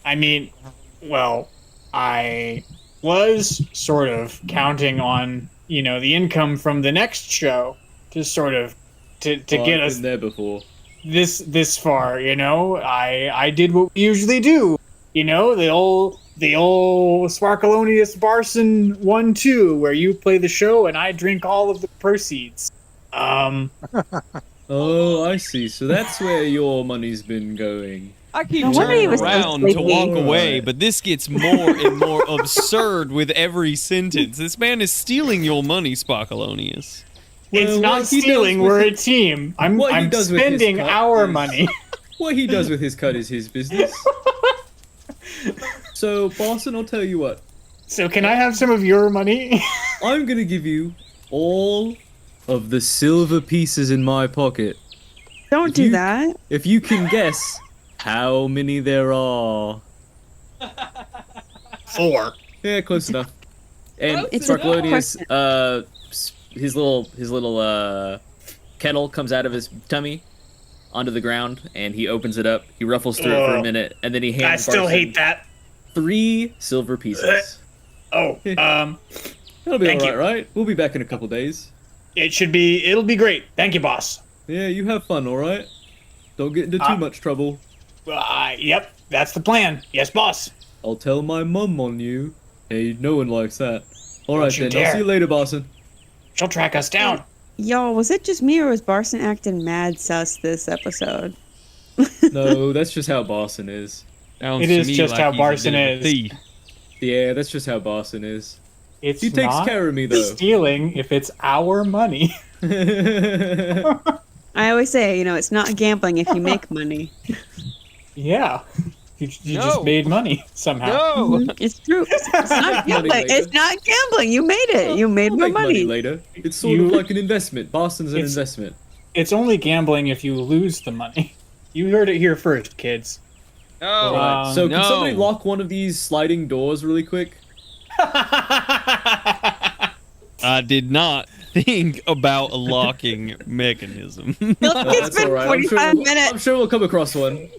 I mean, well, I was sort of counting on the income from the next show to sort of to Oh, get I've us been there before. this far. I did what we usually do. The old Sparkeloneous Barson 1-2, where you play the show and I drink all of the proceeds. Oh, I see. So that's where your money's been going. I keep No wonder he turning was so around to sleepy. walk away, but this gets more and more absurd with every sentence. This man is stealing your money, Sparkeloneous. It's Well, not what he does stealing. with We're a his- team. I'm what he does with his spending cut our is- money. What he does with his cut is his business. So, Barson, I'll tell you what. So can I have some of your money? I'm gonna give you all of the silver pieces in my pocket. Don't If do you- that. If you can guess how many there are. 4. Yeah, close enough. And It's a Sparkeloneous, his little kettle comes out of his tummy. onto the ground, and he opens it up. He ruffles through it for a minute, and then he hands I still Barson hate that. 3 silver pieces. Oh, That'll be Thank all you. right. We'll be back in a couple days. it'll be great. Thank you, boss. Yeah, you have fun, all right? Don't get into too much trouble. Yep, that's the plan. Yes, boss. I'll tell my mum on you. Hey, no one likes that. All right, you then. I'll dare. see you later, Barson. She'll track us down. Y'all, was it just me or was Barson acting mad sus this episode? No, that's just how Barson is. Sounds It to is me just like how he's a Barson bit of a is. thief. Yeah, that's just how Barson is. It's He takes not care of me, though. stealing if it's our money. I always say, it's not gambling if you make money. Yeah. You No. just made money somehow. No! It's true. It's not gambling. later. It's not gambling. You made it. You made I'll more make money. later. It's sort You- of like an investment. Barson's an It's- investment. It's only gambling if you lose the money. You heard it here first, kids. No! Alright, so no. can somebody lock one of these sliding doors really quick? I did not think about a locking mechanism. I feel like it's been 45 minutes. I'm sure we'll come across one.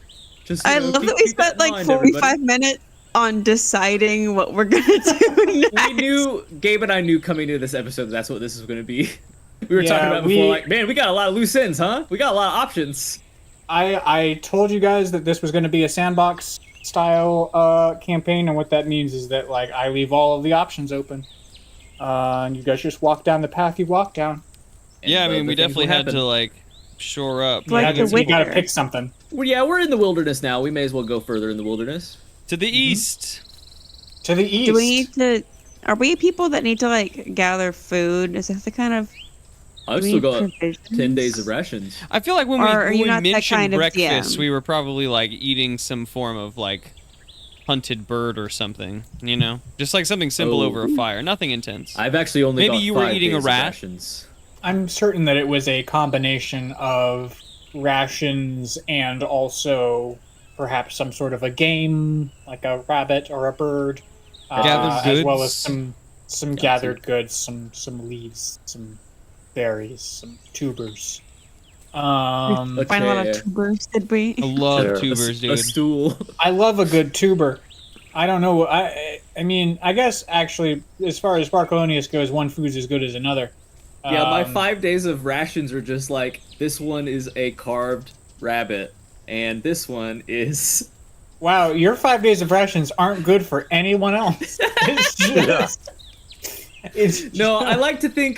Just, I love that we spent like 45 minutes on deciding what we're gonna do next. We knew, Gabe and I knew coming into this episode that's what this was going to be. We were Yeah, talking about before, like, man, we got a lot of loose ends, huh? We got a lot of options. I told you guys that this was going to be a sandbox style campaign, and what that means is that like I leave all of the options open, and you guys just walk down the path you walk down. Yeah, I mean, And, we the things definitely will had happen. to, like, shore up. Like Yeah, the you gotta Witcher. pick something. Well, yeah, we're in the wilderness now. We may as well go further in the wilderness. To the east. To the east. Do we need to? Are we people that need to like gather food? Is that the kind of? I've do we still need got provisions? 10 days of rations. I feel like when Or are we you not that mentioned kind of breakfast, DM? we were probably, like, eating some form of, like, hunted bird or something, you know? Just, like, something simple Oh. over a fire. Nothing intense. I've actually only Maybe got you were 5 eating a days of rat? rations. I'm certain that it was a combination of rations and also perhaps some sort of a game, like a rabbit or a bird, Gathered as well goods. as some gathered goods, some leaves, some berries, some tubers. Okay. Find a lot of tubers, did we? I love Sure. tubers, A dude. stool. I love a good tuber. I don't know. I mean, I guess actually, as far as Sparkleoneous goes, one food's as good as another. Yeah, my Um, 5 days of rations are just like, this one is a carved rabbit, and this one is... Wow, your 5 days of rations aren't good for anyone else. It's just, it's No, I like to think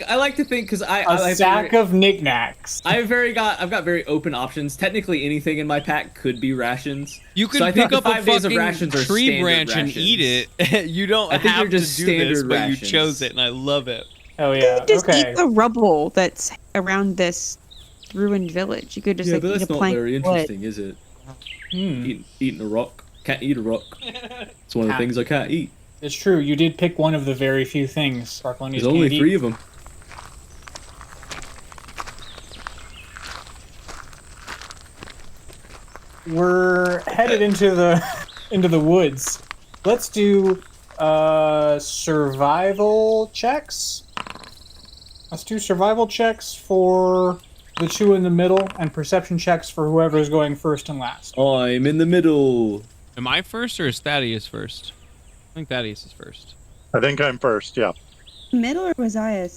because a I sack of knickknacks. I've got very open options. Technically, anything in my pack could be rations. You can So I think pick up the a 5 days of fucking rations are tree standard branch and rations. eat it. You don't I think have they're just to do this, standard but you rations. chose it, and I love it. Oh You yeah. could just Okay. eat the rubble that's around this ruined village. You could just Yeah, like but eat that's a not plank very of wood. interesting, is it? Hmm. Eating a rock. Can't eat a rock. It's one of the Can't. things I can't eat. It's true. You did pick one of the very few things Sparkleoneous There's only can't 3 eat. of them. We're headed into the woods. Let's do survival checks. Let's do survival checks for the two in the middle and perception checks for whoever's going first and last. I'm in the middle. Am I first, or is Thaddeus first? I think Thaddeus is first. I think I'm first, yeah. Middle or was I at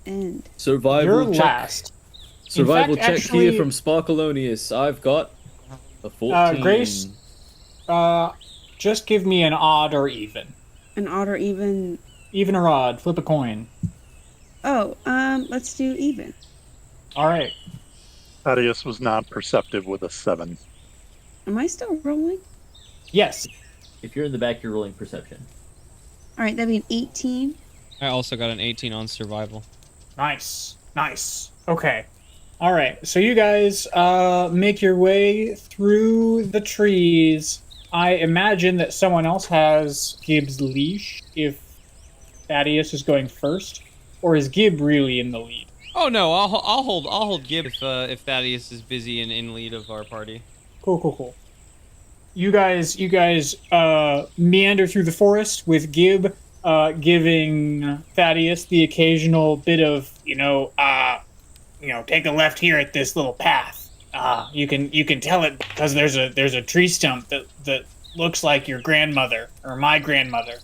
end? Survival You're check. last. Survival fact, check actually- here from Sparkeloneous. I've got a 14. Grace, just give me an odd or even. An odd or even? Even or odd. Flip a coin. Oh, let's do even. All right. Thaddeus was not perceptive with a 7. Am I still rolling? Yes. If you're in the back, you're rolling perception. All right, that'd be an 18. I also got an 18 on survival. Nice. Nice. Okay. All right. So you guys make your way through the trees. I imagine that someone else has Gibb's leash if Thaddeus is going first, or is Gib really in the lead? Oh no, I'll hold Gib if Thaddeus is busy and in lead of our party. Cool. You guys meander through the forest with Gib giving Thaddeus the occasional bit of, take a left here at this little path. You can tell it because there's a tree stump that looks like your grandmother or my grandmother.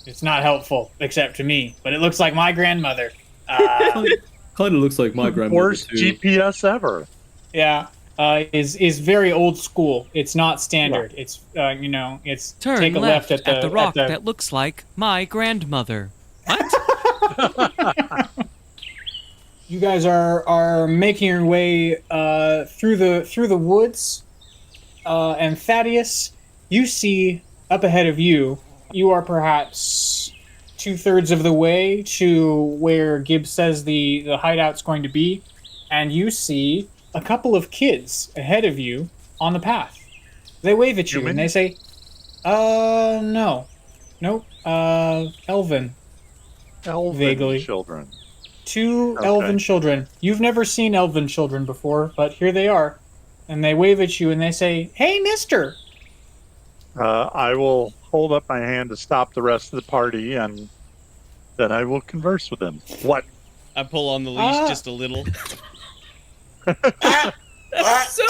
It's not helpful except to me, but it looks like my grandmother. Kind of looks like my grandmother Worst too. GPS ever. Yeah. Is very old school. It's not standard. Yeah. It's it's Turn take a left at the rock that looks like my grandmother. What? You guys are making your way through the woods, and Thaddeus, you see up ahead of you. You are perhaps 2/3 of the way to where Gibbs says the hideout's going to be, and you see a couple of kids ahead of you on the path. They wave at you Human? and they say, no. Nope, Elven. Elven Vaguely. children. Two Okay. elven children. You've never seen elven children before, but here they are. And they wave at you and they say, "Hey, mister!" I will hold up my hand to stop the rest of the party, and then I will converse with them. What? I pull on the leash just a little. That's so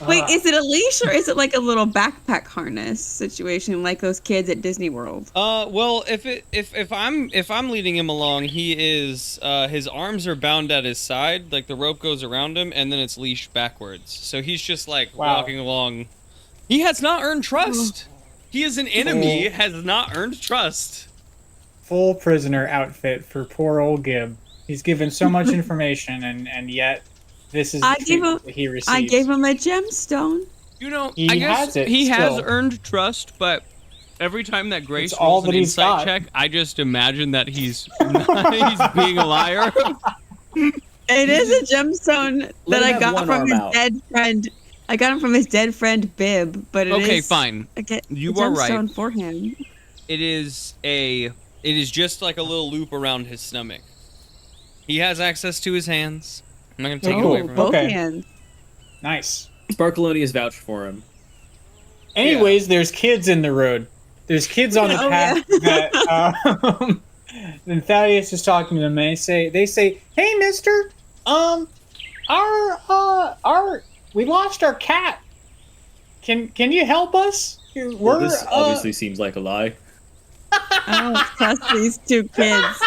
Wait, is it a leash or is it like a little backpack harness situation like those kids at Disney World? Well, if I'm leading him along, he is his arms are bound at his side, like the rope goes around him, and then it's leashed backwards. So he's just like walking along. He has not earned trust. He is an enemy, has not earned trust. Full prisoner outfit for poor old Gib. He's given so much information, and yet this is the treatment that he receives. I gave him a gemstone. You know, He I guess has it he has still. earned trust, but every time that Grace It's all rolls an that he's insight got. check, I just imagine that he's he's being a liar. It is a gemstone Let that him I have got one from arm his out. dead friend. I got him from his dead friend Bib, but it is Okay, fine. You are right. gemstone for him. It is just like a little loop around his stomach. He has access to his hands. I'm not gonna take it away from him. Both Okay. hands. Nice. Sparkeloneous vouched for him. Anyways, there's kids in the road. There's kids on the Oh, path that and Thaddeus is talking to them and they say, "Hey, mister, we lost our cat. Can you help us? Well, this obviously seems like a lie. I don't trust these two kids.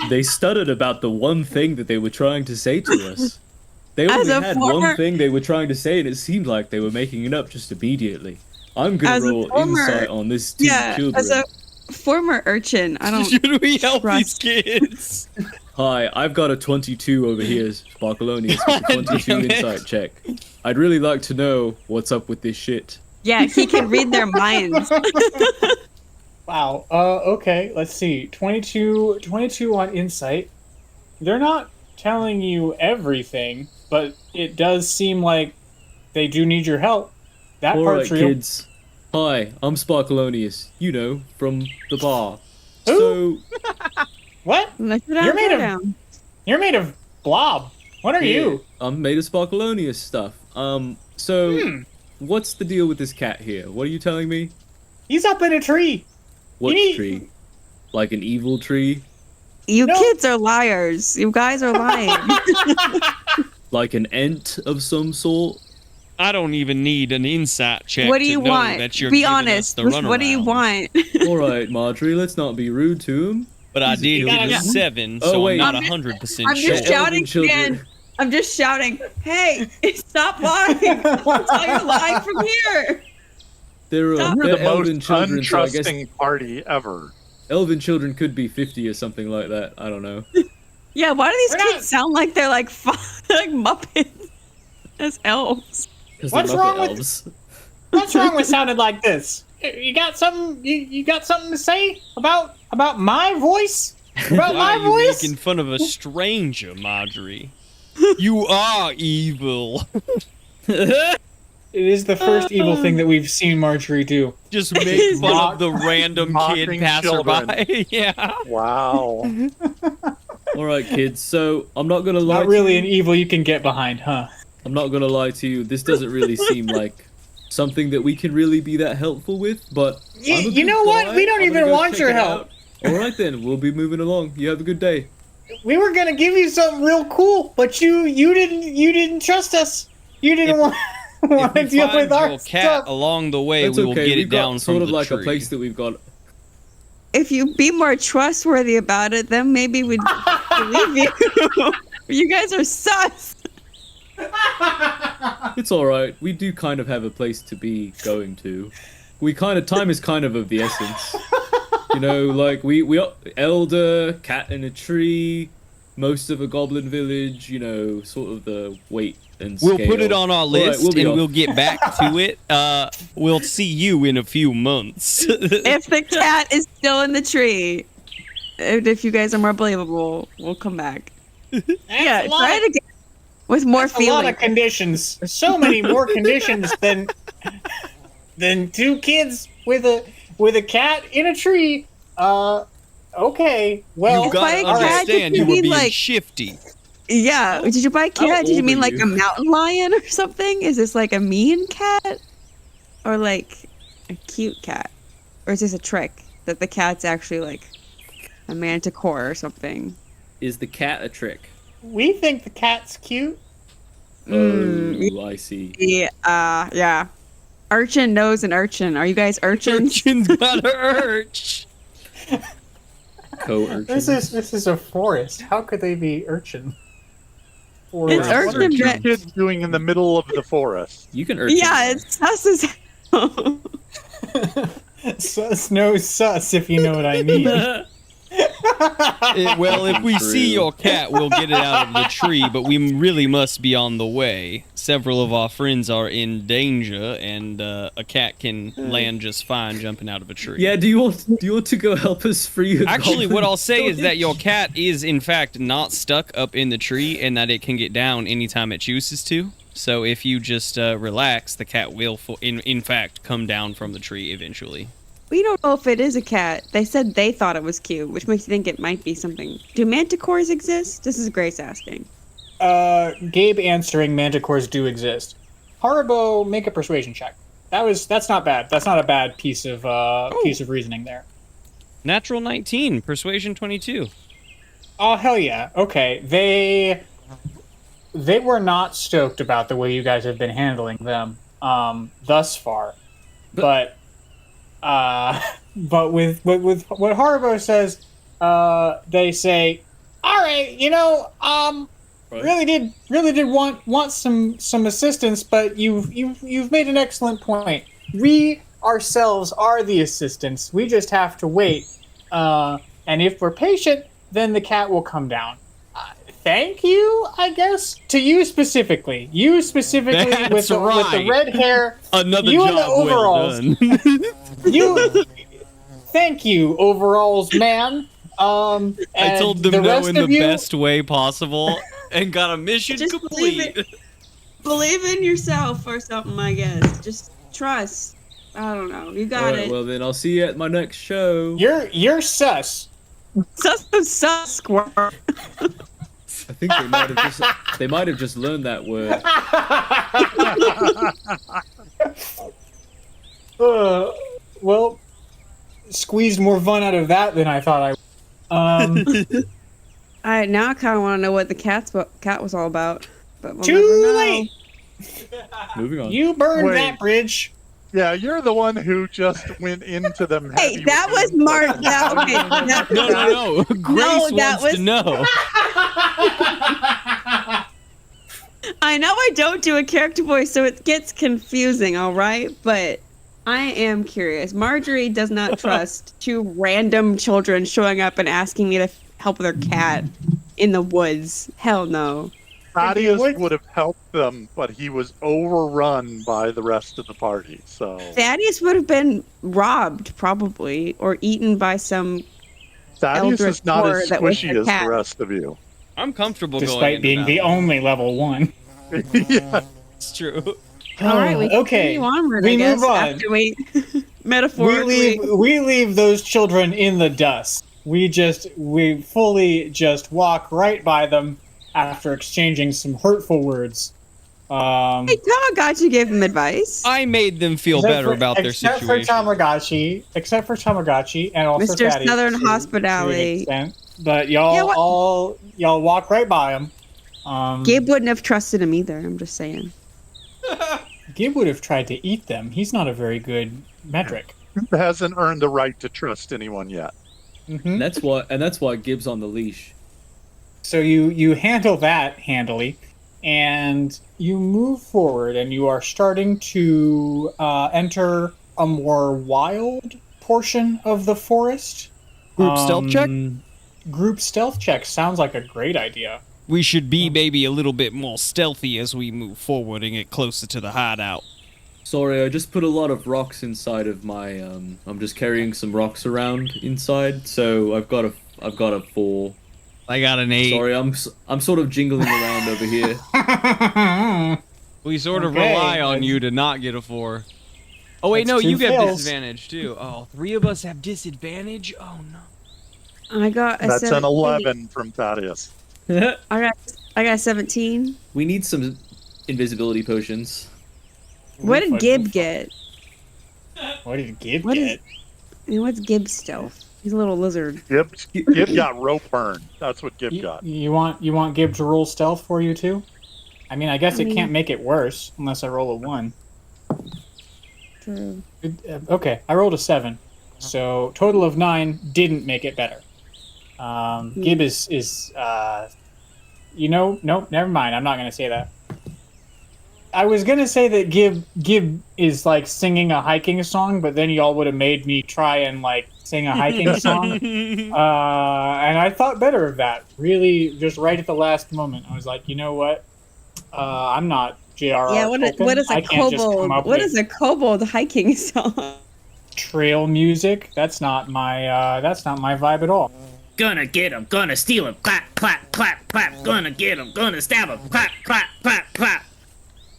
They stuttered about the one thing that they were trying to say to us. They only a had former- one thing they were trying to say, and it seemed like they were making it up just immediately. I'm As gonna a roll former- insight on this two children. as a former urchin, I don't. Should we help trust- these kids? Hi, I've got a 22 over here, Sparkeloneous, with a God 22 damn it. insight check. I'd really like to know what's up with this shit. Yeah, he can read their minds. Wow. Okay. Let's see. 22 on insight. They're not telling you everything, but it does seem like they do need your help. That Alright, part's real. kids. Hi, I'm Sparkeloneous, you know, from the bar. Who? So, What? Let's sit down, You're made sit of- down. You're made of blob. What are you? I'm made of Sparkeloneous stuff. What's the deal with this cat here? What are you telling me? He's up in a tree. What You need- tree? Like an evil tree? You No. kids are liars. You guys are lying. Like an ent of some sort? I don't even need an insight check What do to you know want? that you're Be giving us honest. the What do you runaround. want? Alright, Marjorie, let's not be rude to him. But I did You get gotta a get- 7, Oh, so wait. I'm not I'm just- 100% I'm sure. just shouting, Elven children. man. I'm just shouting. Hey, stop lying. Tell you're lying from here. They're, Stop. We're they're the elven most children, so I guess untrusting party ever. elven children could be 50 or something like that. I don't know. Yeah, why do these We're kids sound like they're like like Muppets as elves? 'Cause they're What's Muppet wrong with- elves. What's wrong with sounding like this? You got something? You got something to say about my voice? About Why my are you voice? making fun of a stranger, Marjorie? You are evil. It is the first evil thing that we've seen Marjorie do. Just make fun Mock- of the random kid mocking passerby. Yeah. Wow. Alright, kids, so I'm not gonna lie Not to really you. an evil you can get behind, huh? I'm not gonna lie to you. This doesn't really seem like something that we can really be that helpful with, but I'm a You good know what? guy. We don't I'm gonna even go want check your it help. out. Alright then, we'll be moving along. You have a good day. we were gonna give you something real cool, but you didn't trust us. You didn't want to deal with our your cat stuff. along the way, That's we will okay. get We've it got down sort from of the like tree. a place that we've got. If you be more trustworthy about it, then maybe we'd believe you. You guys are sus. It's all right. We do kind of have a place to be going to. Time is kind of the essence. You know, like we elder, cat in a tree, most of a goblin village. You know, sort of the weight and scale. We'll put it on our list, All right, and off. we'll get back to it. We'll see you in a few months. If the cat is still in the tree, and if you guys are more believable, we'll come back. Yeah, try it again with more That's feeling. a lot of conditions. There's so many more conditions than two kids with a cat in a tree. Okay. Well, You gotta by cat, understand, did you you were mean, being like- shifty. Yeah. Did you buy cat? How Did you old mean are like you? a mountain lion or something? Is this like a mean cat? Or like a cute cat? Or is this a trick that the cat's actually like a manticore or something? Is the cat a trick? we think the cat's cute. Oh, I see. Yeah. Urchin knows an urchin. Are you guys urchins? Urchin's got a urch. Co-urchin. This is a forest. How could they be urchin? Or It's What are urchin two men. kids doing in the middle of the forest? You can urchin. Yeah, it's sus as hell. sus no sus, if you know what I mean. Well, if we see True. your cat, we'll get it out of the tree, but we really must be on the way. Several of our friends are in danger, and a cat can land just fine jumping out of a tree. Yeah. Do you want to go help us free? a Actually, goblin what I'll say is that village? your cat is, in fact, not stuck up in the tree, and that it can get down anytime it chooses to. So if you just relax, the cat will, in fact, come down from the tree eventually. We don't know if it is a cat. They said they thought it was cute, which makes you think it might be something. Do manticores exist? This is Grace asking. Gabe answering manticores do exist. Haribo, make a persuasion check. That's not bad. That's not a bad piece of reasoning there. Natural 19, persuasion 22. Oh hell yeah. Okay. They were not stoked about the way you guys have been handling them thus far. But with what Haribo says, they say, all right, really did want some assistance, but you've made an excellent point. We ourselves are the assistants. We just have to wait, and if we're patient, then the cat will come down. Thank you, I guess, to you specifically. You specifically with That's the right. red hair. Another You and the job well overalls. done. Thank you, overalls, man. I told them the no rest in the of you, best way possible and got a mission Just complete. believe Believe in yourself or something, I guess. Just trust. I don't know. You got Alright, it. well then I'll see you at my next show. You're sus. Sus squirt. I think they might have just learned that word. Well, squeezed more fun out of that than I thought I would. Now I kind of want to know what the cat was all about. But we'll Too never know. late. Moving on. You burned Wait. that bridge. Yeah, you're the one who just went into them. Hey, heavy that with was the- Mark. Okay. No. Grace that wants was- to know. I know I don't do a character voice, so it gets confusing, all right? But I am curious. Marjorie does not trust two random children showing up and asking me to help their cat in the woods. Hell no. Thaddeus would have helped them, but he was overrun by the rest of the party. So Thaddeus would have been robbed, probably, or eaten by some. Thaddeus Eldritch is not horror as that was squishy a as cat. the rest of you. I'm comfortable going Despite into being that the one. only level 1. Yeah. It's true. All right, we okay. continue onward, We I guess, move on. after we metaphorically. We leave those children in the dust. We fully just walk right by them after exchanging some hurtful words. Hey, Tamagotchi gave him advice. I made them feel better about their situation. Except for Tamagotchi, and also Mr. Thaddeus Southern to an Hospitality. extent. but y'all walk right by him. Gabe wouldn't have trusted him either. I'm just saying. Gabe would have tried to eat them. He's not a very good metric. Hasn't earned the right to trust anyone yet. Mm-hmm. That's why Gibbs on the leash. So you handle that handily, and you move forward, and you are starting to enter a more wild portion of the forest. Group stealth check? Group stealth check sounds like a great idea. We should be maybe a little bit more stealthy as we move forward and get closer to the hideout. Sorry, I just put a lot of rocks inside of my. I'm just carrying some rocks around inside, so I've got a 4. I got an 8. Sorry, I'm sort of jingling around over here. We sort of rely on you to not get a 4. Oh wait, no, you get disadvantage too. Oh, 3 of us have disadvantage. Oh no. I got a That's 17. an 11 from Thaddeus. I got 17. We need some invisibility potions. What did Gib get? What did Gib What get? What's Gib's stealth? He's a little lizard. Gib got rope burn. That's what Gib got. You want Gib to roll stealth for you too? I mean, I guess it can't make it worse unless I roll a 1. True. Okay, I rolled a 7, so total of 9 didn't make it better. Gib is nope, never mind. I'm not gonna say that. I was gonna say that Gib is like singing a hiking song, but then y'all would have made me try and like sing a hiking song, and I thought better of that. Really, just right at the last moment, I was like, you know what? I'm not J.R.R. Yeah, what is a kobold? What is a kobold hiking song? Trail music? That's not my vibe at all. Gonna get him, gonna steal him, clap, clap, clap, clap. Gonna get him, gonna stab him, clap, clap, clap, clap.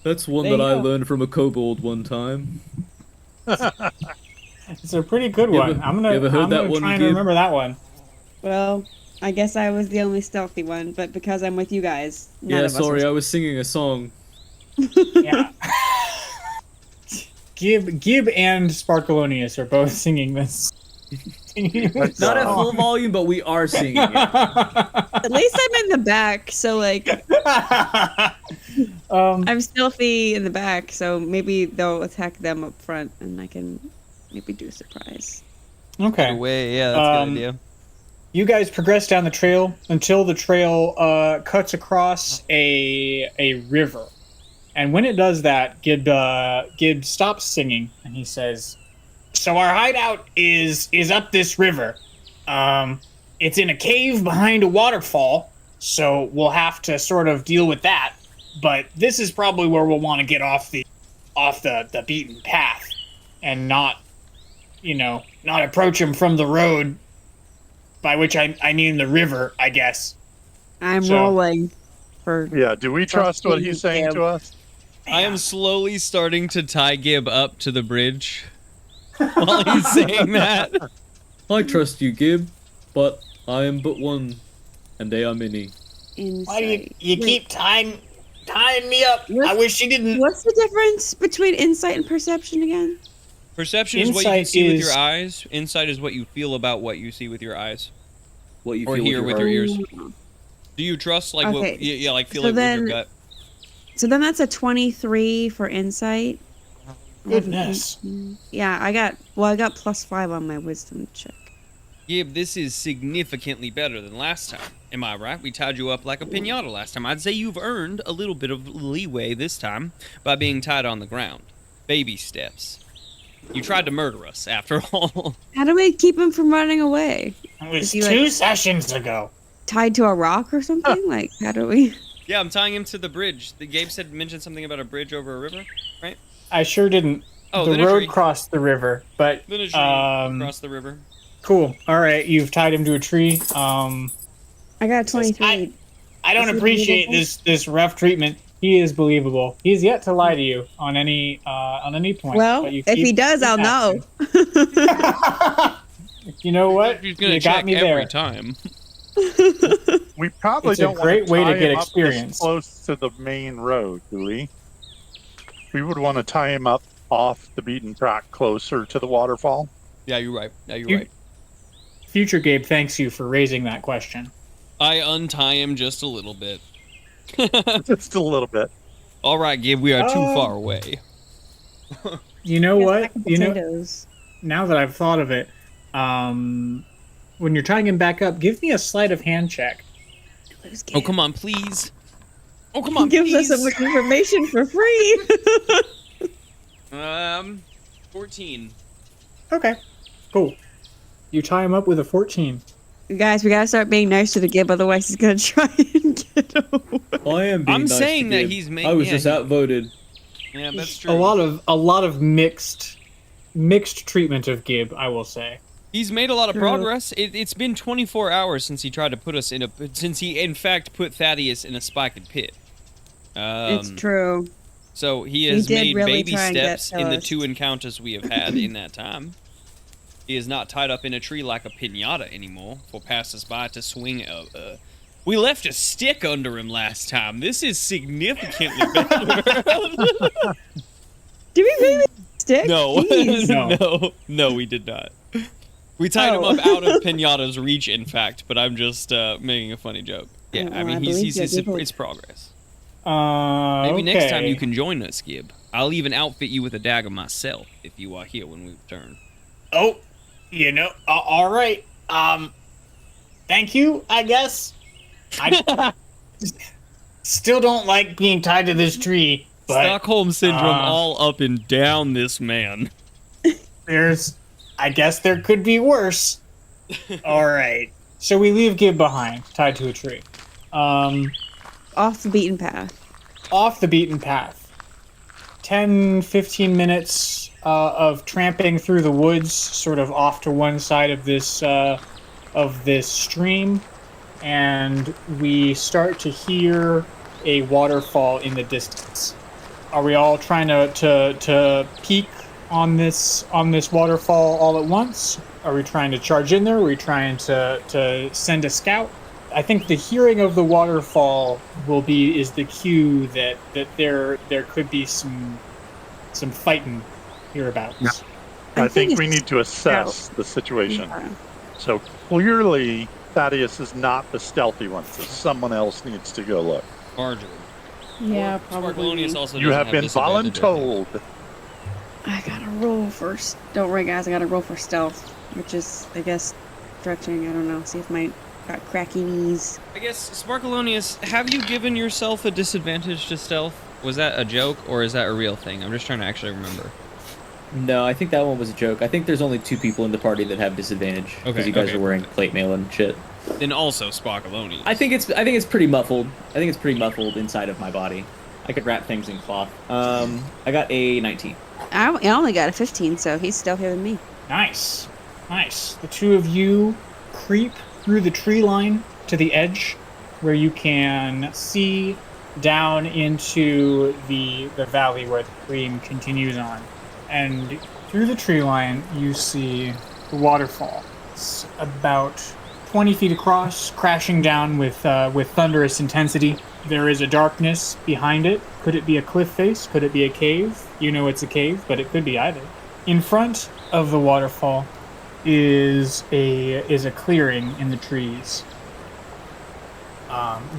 That's one There that you I go. learned from a kobold one time. It's a pretty good one. I'm gonna try and remember that one. Well, I guess I was the only stealthy one, but because I'm with you guys, none of us sorry, are I was singing a song. Yeah. Gib and Sparkeloneous are both singing this. Not at full volume, but we are singing it. At least I'm in the back, so like I'm stealthy in the back, so maybe they'll attack them up front, and I can maybe do a surprise. Okay. Yeah, that's a good idea. You guys progress down the trail until the trail cuts across a river, and when it does that, Gib stops singing and he says, "So our hideout is up this river. It's in a cave behind a waterfall, so we'll have to sort of deal with that. But this is probably where we'll want to get off the beaten path, and not approach him from the road, by which I mean the river, I guess." I'm rolling for. Yeah, do we trust what he's saying to us? I am slowly starting to tie Gib up to the bridge while he's saying that. I trust you, Gib, but I am but one, and they are many. Insight. Why do you keep tying me up? I wish you didn't. What's the difference between insight and perception again? Perception is what you can Insight see with is- your eyes. Insight is what you feel about what you see with your eyes. What you Or feel hear with your heart. ears. Do you trust like Okay, what? Yeah, like feel so like with then- your gut. So then that's a 23 for insight. Goodness. Yeah, I got +5 on my wisdom check. Gib, this is significantly better than last time. Am I right? We tied you up like a piñata last time. I'd say you've earned a little bit of leeway this time by being tied on the ground. Baby steps. You tried to murder us, after all. How do we keep him from running away? It was If you, 2 like- sessions ago. Tied to a rock or something? Like, how do we? Yeah, I'm tying him to the bridge. The Gabe mentioned something about a bridge over a river, right? I sure didn't. Oh, the then a road tree. crossed the river, but Then a tree across the river. cool. All right, you've tied him to a tree. I got a 23. I don't Is he appreciate believable? this rough treatment. He is believable. He's yet to lie to you on any point. Well, but you if he keep does, I'll know. asking. You know what? He's gonna You check got me every there. time. We probably It's a don't great want way to tie get him up experience. this close to the main road, do we? We would want to tie him up off the beaten track closer to the waterfall. Yeah, you're right. Yeah, you're You- right. future Gabe thanks you for raising that question. I untie him just a little bit. Just a little bit. All right, Gabe, we are too far away. You know what? You know, Potatoes. now that I've thought of it, when you're tying him back up, give me a sleight of hand check. Oh, come on, please. Oh, come on, He gives please. us some information for free. 14. Okay, cool. You tie him up with a 14. Guys, we gotta start being nice to the Gib, otherwise he's gonna try and get away. Well, I am being I'm nice saying to that Gabe. he's making. I was just outvoted. Yeah, that's true. A lot of mixed treatment of Gib, I will say. He's made a lot of True. progress. It's been 24 hours since he tried to put us since he in fact put Thaddeus in a spiked pit. It's true. So he has did made really baby try and get steps in the toast. 2 encounters we have had in that time. He is not tied up in a tree like a piñata anymore for passers-by to swing. We left a stick under him last time. This is significantly better. Did we really stick? No. Jeez. no, we did not. We tied him up out of Pinata's reach, in fact, but I'm just making a funny joke. Yeah, Oh, I mean, I believe you, people. it's progress. Maybe next time you can join us, Gib. I'll even outfit you with a dagger myself if you are here when we return. Oh, you know, all right. Thank you, I guess. I still don't like being tied to this tree, but Stockholm Syndrome all up and down this man. I guess there could be worse. All right. So we leave Gib behind, tied to a tree. Off the beaten path. Off the beaten path. 10, 15 minutes of tramping through the woods, sort of off to one side of this stream, and we start to hear a waterfall in the distance. Are we all trying to peek on this waterfall all at once? Are we trying to charge in there? Are we trying to send a scout? I think the hearing of the waterfall is the cue that there could be some fighting hereabouts. I think we it's need to assess the situation. Yeah. So clearly, Thaddeus is not the stealthy one, so someone else needs to go look. Marjorie. Yeah, Sparkleoneous probably. also You doesn't have been disadvantage, I think. voluntold. I gotta roll first. Don't worry, guys. I gotta roll for stealth, which is, I guess, stretching. I don't know. See if my got cracky knees. I guess, Sparkeloneous, have you given yourself a disadvantage to stealth? Was that a joke, or is that a real thing? I'm just trying to actually remember. No, I think that one was a joke. I think there's only 2 people in the party that have disadvantage because Okay, you guys okay. are wearing plate mail and shit. Then also Sparkeloneous. I think it's pretty muffled. I think it's pretty muffled inside of my body. I could wrap things in cloth. I got a 19. I only got a 15, so he's stealthier than me. Nice. The two of you creep through the tree line to the edge where you can see down into the valley where the stream continues on. And through the tree line, you see the waterfall. It's about 20 feet across, crashing down with thunderous intensity. There is a darkness behind it. Could it be a cliff face? Could it be a cave? You know it's a cave, but it could be either. In front of the waterfall is a clearing in the trees.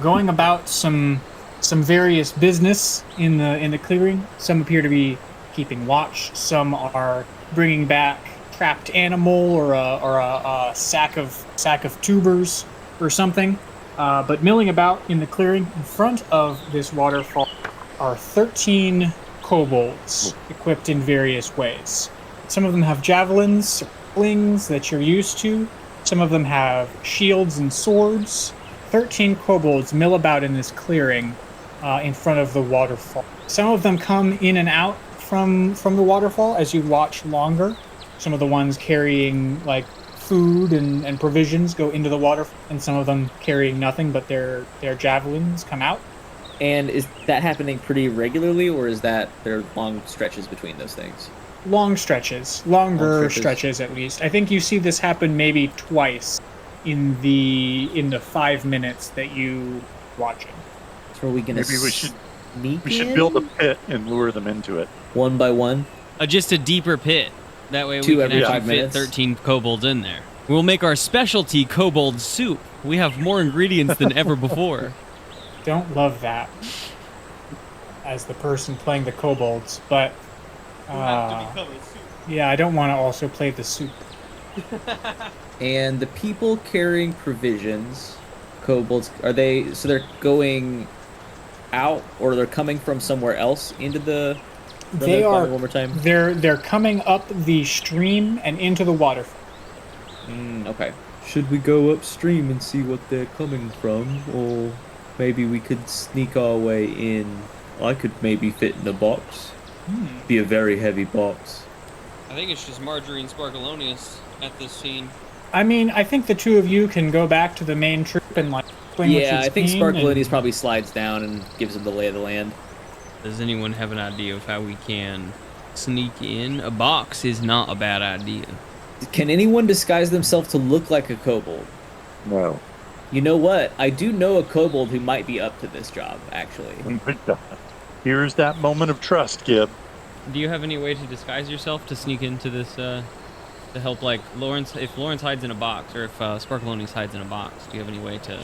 Going about some various business in the clearing. Some appear to be keeping watch. Some are bringing back trapped animal or a sack of tubers or something. But milling about in the clearing in front of this waterfall are 13 kobolds equipped in various ways. Some of them have javelins, slings that you're used to. Some of them have shields and swords. 13 kobolds mill about in this clearing in front of the waterfall. Some of them come in and out from the waterfall as you watch longer. Some of the ones carrying like food and provisions go into the water, and some of them carrying nothing but their javelins come out. And is that happening pretty regularly, or is that there are long stretches between those things? Longer stretches. stretches at least. I think you see this happen maybe twice in the 5 minutes that you watching. So are we gonna Maybe we should sneak in? build a pit and lure them into it. one by one. Just a deeper pit. That way we 2 can every actually 5 fit minutes. 13 kobolds in there. We'll make our specialty kobold soup. We have more ingredients than ever before. Don't love that as the person playing the kobolds, but yeah, I don't want to also play the soup. And the people carrying provisions, kobolds, are they? So they're going out, or they're coming from somewhere else into the? They are. One more time. They're coming up the stream and into the waterfall. Okay. Should we go upstream and see what they're coming from, or maybe we could sneak our way in? I could maybe fit in a box. Be a very heavy box. I think it's just Marjorie and Sparkeloneous at this scene. I mean, I think the two of you can go back to the main troop and like explain what Yeah, you've I think seen Sparkleoneous probably slides down and gives him the lay of the land. Does anyone have an idea of how we can sneak in? A box is not a bad idea. Can anyone disguise themselves to look like a kobold? No. You know what? I do know a kobold who might be up to this job, actually. Here's that moment of trust, Gib. Do you have any way to disguise yourself to sneak into this, to help, like, Lawrence, if Lawrence hides in a box, or if Sparkeloneous hides in a box, do you have any way to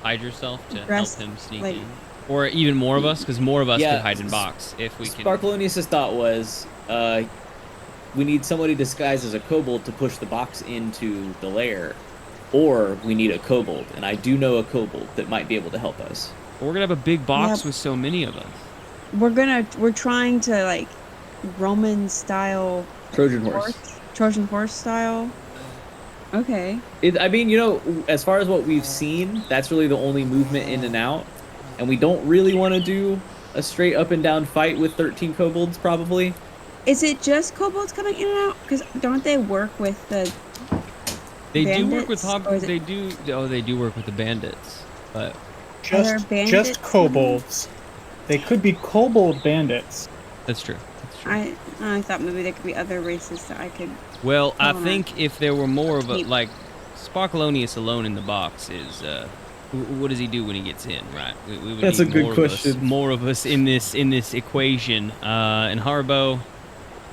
hide yourself to help him sneak in? Or even more of us, because more of us could hide in box, if we can. Sparkeloneous' thought was, we need somebody disguised as a kobold to push the box into the lair, or we need a kobold, and I do know a kobold that might be able to help us. We're gonna have a big box with so many of us. We're trying to like Roman style Trojan horse. Trojan horse style. Okay. I mean, you know, as far as what we've seen, that's really the only movement in and out, and we don't really want to do a straight up and down fight with 13 kobolds, probably. Is it just kobolds coming in and out? Because don't they work with the They bandits, do work with they do work with the bandits, but just kobolds. They could be kobold bandits. that's true. I thought maybe there could be other races that I could. Well, I think if there were more of a, like, Sparkeloneous alone in the box is, what does he do when he gets in, right? We would That's need a good question. More of us in this equation. And Haribo,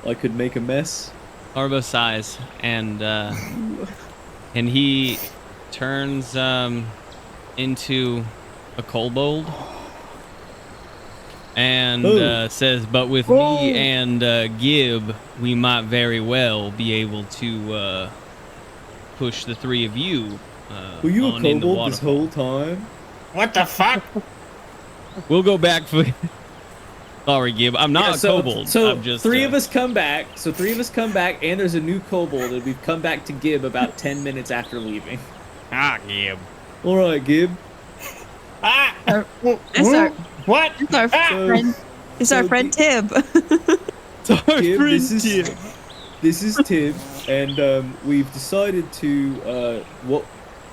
I could make a mess. Haribo sighs, and he turns into a kobold. And says, but with me and Gib, we might very well be able to push the three of you Were you a on in the kobold this waterfall. whole time? What the fuck? We'll go back for... Sorry, Gib. I'm not a kobold. So I'm just, three of us come back. So three of us come back, and there's a new kobold, and we've come back to Gib about 10 minutes after leaving. Gib. All right, Gib. What? It's our friend. It's our friend Tib. Gib, this is Tib, and we've decided to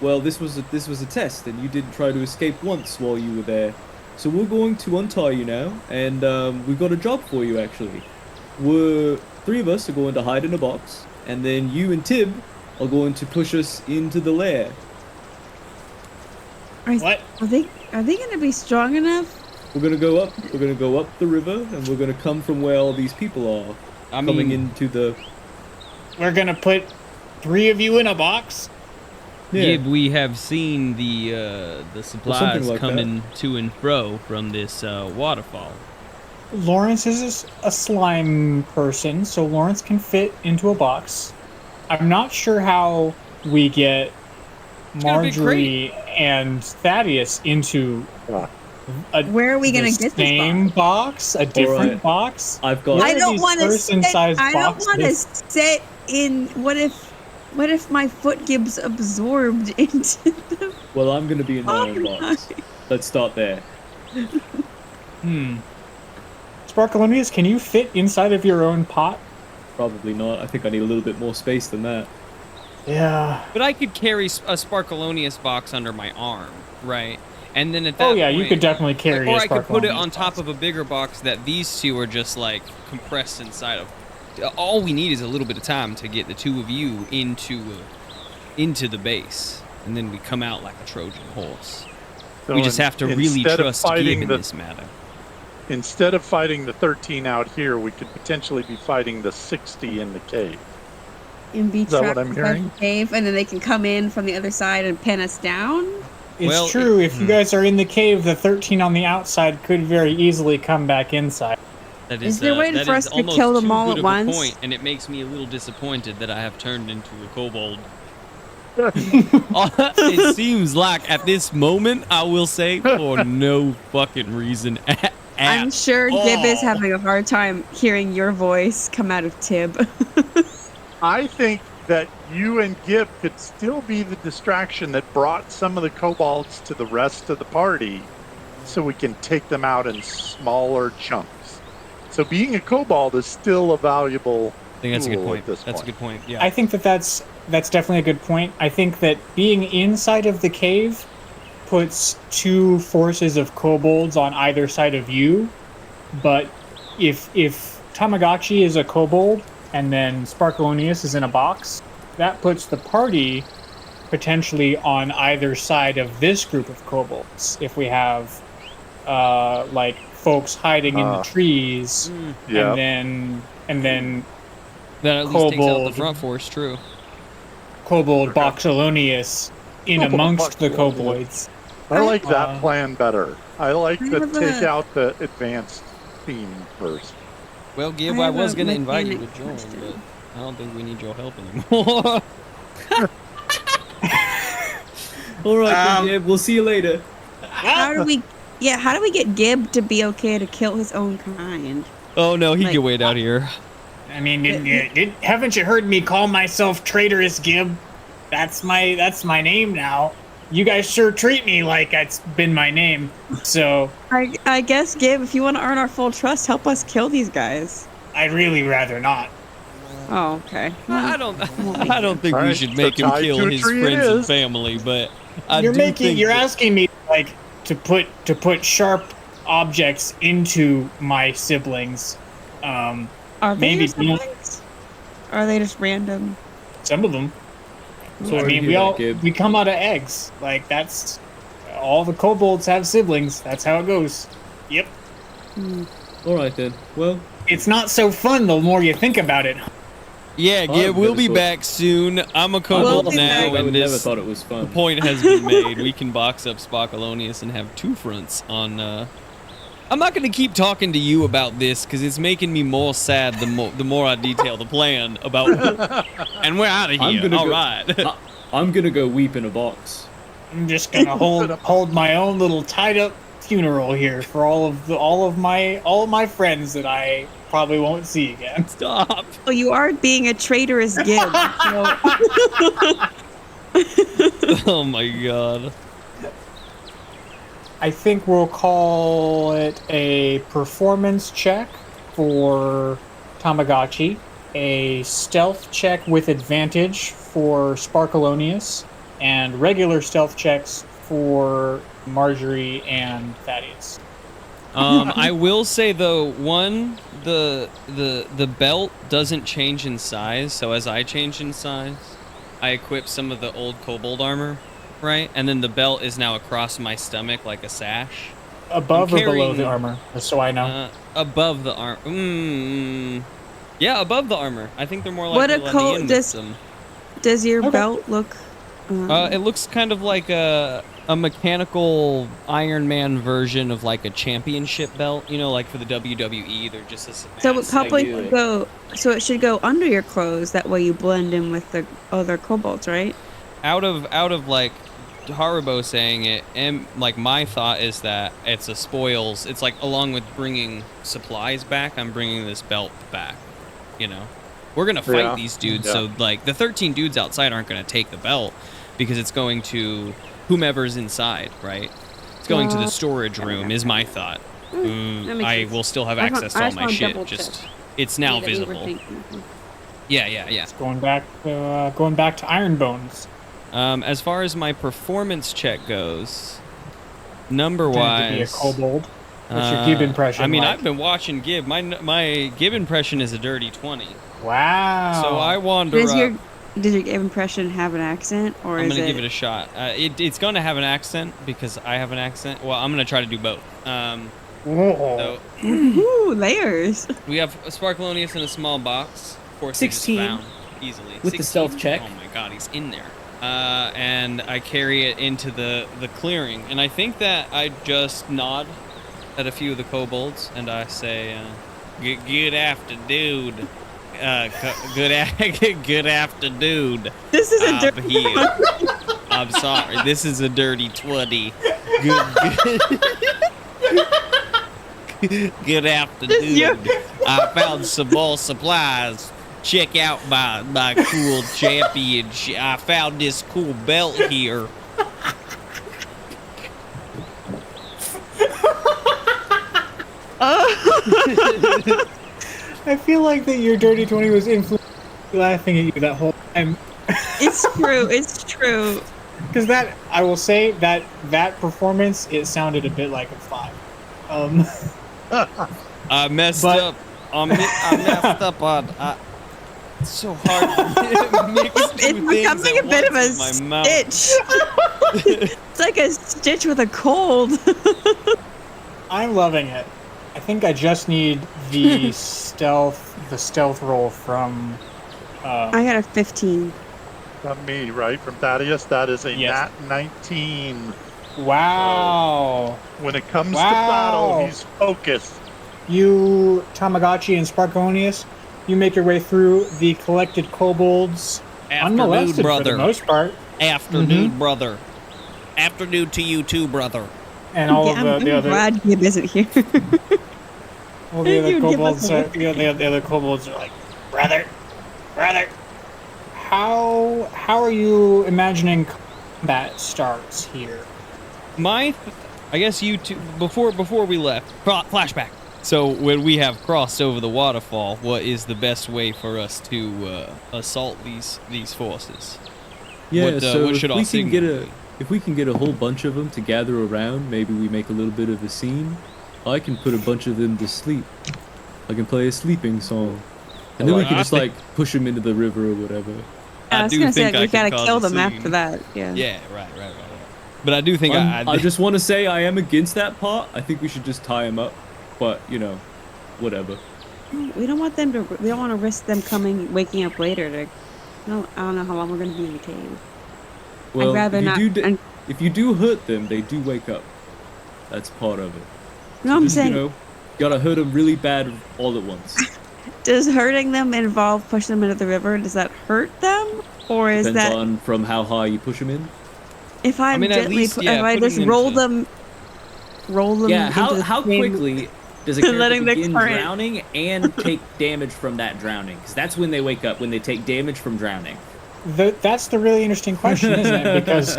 Well, this was a test, and you didn't try to escape once while you were there. So we're going to untie you now, and we've got a job for you, actually. Three of us are going to hide in a box, and then you and Tib are going to push us into the lair. What? Are they going to be strong enough? We're gonna go up. We're gonna go up the river, and we're gonna come from where all these people are. Coming into the. We're gonna put three of you in a box. Yeah. Gib, we have seen the supplies like coming to and fro from this waterfall. Lawrence is a slime person, so Lawrence can fit into a box. I'm not sure how we get Marjorie and Thaddeus into where are we gonna get this same box? A different box? I've got. I don't want to sit. I don't want to boxes? sit in. What if my foot gets absorbed into the? Well, I'm gonna be in my own box. Let's start there. Sparkeloneous, can you fit inside of your own pot? Probably not. I think I need a little bit more space than that. Yeah. But I could carry a Sparkeloneous box under my arm, right? And then at that point, you could definitely carry or a I could put it Sparkeloneous on top of a bigger box that these two are just like compressed inside of. All we need is a little bit of time to get the two of you into the base, and then we come out like a Trojan horse. So we just have to really trust Gib in this matter. Instead of fighting the 13 out here, we could potentially be fighting the 60 in the cave. And be Is that what trapped I'm inside hearing? the cave, and then they can come in from the other side and pin us down? It's Well, true. If you guys are in the cave, the 13 on the outside could very easily come back inside. That Is there a way that for is us to almost kill them too all good at of once? a point, and it makes me a little disappointed that I have turned into a kobold. It seems like at this moment, I will say, for no fucking reason at I'm sure Gib is all. having a hard time hearing your voice come out of Tib. I think that you and Gib could still be the distraction that brought some of the kobolds to the rest of the party so we can take them out in smaller chunks. So being a kobold is still a valuable I think that's a good tool point. at this That's a point. good point. Yeah. I think that's definitely a good point. I think that being inside of the cave puts two forces of kobolds on either side of you, but if Tamagotchi is a kobold and then Sparkeloneous is in a box, that puts the party potentially on either side of this group of kobolds. If we have like folks hiding in the trees, Yeah. and then that at least takes out the kobold. front force. True. Kobold Boxelonious in Kobold amongst the Boxelonious. kobolds. I like that Uh, plan better. I like I to have take a- out the advanced theme first. Well, Gib, I I have was a going to invite you to mechanic join, question. but I don't think we need your help anymore. All right, then, Gib, we'll see you later. How do we get Gib to be okay to kill his own kind? Oh no, he Like- can wait out here. I mean, haven't you heard me call myself Traitorous Gib? That's my name now. You guys sure treat me like it's been my name. So I guess, Gib, if you want to earn our full trust, help us kill these guys. I'd really rather not. Oh, okay. I don't think All we right, should so make him tied kill to a his tree it friends and is. family, but I You're do think you're that- asking me like to put sharp objects into my siblings. Are they Maybe your not. siblings? Or are they just random? Some of them. Sorry I to mean, hear that, we Gib. come out of eggs. Like that's all the kobolds have siblings. That's how it goes. Yep. All right then. Well, It's not so fun the more you think about it. Yeah, Gib, I we'll never be thought- back soon. I'm a kobold be now, back. I would and never this thought it was fun. point has been made. We can box up Sparkeloneous and have two fronts on. I'm not going to keep talking to you about this because it's making me more sad the more I detail the plan about. And we're out of I'm here. gonna All go- right. I'm gonna go weep in a box. I'm just gonna hold my own little tied up funeral here for all of my friends that I probably won't see again. Stop. Oh, you are being a traitorous Gib. So Oh my god. I think we'll call it a performance check for Tamagotchi, a stealth check with advantage for Sparkeloneous, and regular stealth checks for Marjorie and Thaddeus. I will say though, one, the belt doesn't change in size, so as I change in size, I equip some of the old kobold armor, right? And then the belt is now across my stomach like a sash. Above I'm or below carrying- the armor, just so I know. Above the armor. Yeah, above the armor. I think they're more What likely a to let me in with does- them. does your Okay. belt look? It looks kind of like a mechanical Iron Man version of like a championship belt. You know, like for the WWE, they're just this. So it massive- probably do. should go. So it should go under your clothes. That way you blend in with the other kobolds, right? out of like Haribo saying it, and like my thought is that it's a spoils. It's like along with bringing supplies back, I'm bringing this belt back. You know, we're gonna fight Yeah. these dudes, Yeah. so like the 13 dudes outside aren't gonna take the belt because it's going to whomever's inside, right? It's going to the storage room. Is my thought. that makes I sense. will still have I just access to all want- I my just shit. want double Just check. it's now That we were visible. thinking. Yeah. Going back to Iron Bones. As far as my performance check goes, number Pretend to be a wise, kobold. What's your Gib impression? I mean, like? I've been watching Gib. My Gib impression is a dirty 20. Wow. So I wander Does up. your Gib impression have an accent, or I'm is gonna it? give it a shot. It's gonna have an accent because I have an accent. Well, I'm gonna try to do both. Whoa. So Ooh, layers. we have a Sparkleoneous in a small box. Of course, 16. easily. With the 16. stealth check. Oh my god, he's in there. And I carry it into the clearing, and I think that I just nod at a few of the kobolds, and I say, "Good after, dude. Good after, dude. This is a I'm here. I'm sorry. This is a dirty 20. Good afternoon. I found some more supplies. Check out my cool champion. I found this cool belt here. I feel like that your dirty 20 was laughing at you that whole time. It's true. It's true. Because that, I will say that performance, it sounded a bit like a 5. I messed up. I messed up on. It's so hard to mix It's two things becoming at a bit of once a in my mouth. stitch. It's like a stitch with a cold. I'm loving it. I think I just need the stealth roll from. I got a 15. From me, right? From Thaddeus. That is a Yes. nat 19. Wow. When it comes to Wow. battle, he's focused. You, Tamagotchi and Sparkeloneous, you make your way through the collected kobolds, Afternoon, unmolested for brother. the most part, Afternoon, brother. Afternoon to you too, brother. and all Yeah, of the I'm other glad Gabe isn't here. all the other You give us kobolds. a The other kobolds are like, brother. How are you imagining combat starts here? I guess you two, before we left, flashback. So when we have crossed over the waterfall, what is the best way for us to assault these forces? Yeah, What, so what should our signal be? if we can get a whole bunch of them to gather around, maybe we make a little bit of a scene. I can put a bunch of them to sleep. I can play a sleeping song, and then we can just like push them into the river or whatever. I was do gonna say think I we could gotta cause kill a them after scene. that. Yeah. Yeah, right. But I do think I just want to say I am against that part. I think we should just tie them up, but you know, whatever. We don't want them to. We don't want to risk them waking up later. I don't know how long we're gonna be in the cave. Well, I'd rather not. if you do hurt them, they do wake up. That's part of it. No, I'm Just, saying, you know, gotta hurt them really bad all at once. does hurting them involve pushing them into the river? Does that hurt them, or is Depends that on from how high you push them in. if I mean, at gently, least, if yeah, I just putting roll into- them? Yeah, into the how stream- quickly does a character Letting the begin current- drowning and take damage from that drowning? Because that's when they wake up, when they take damage from drowning. That's the really interesting question, isn't it? Because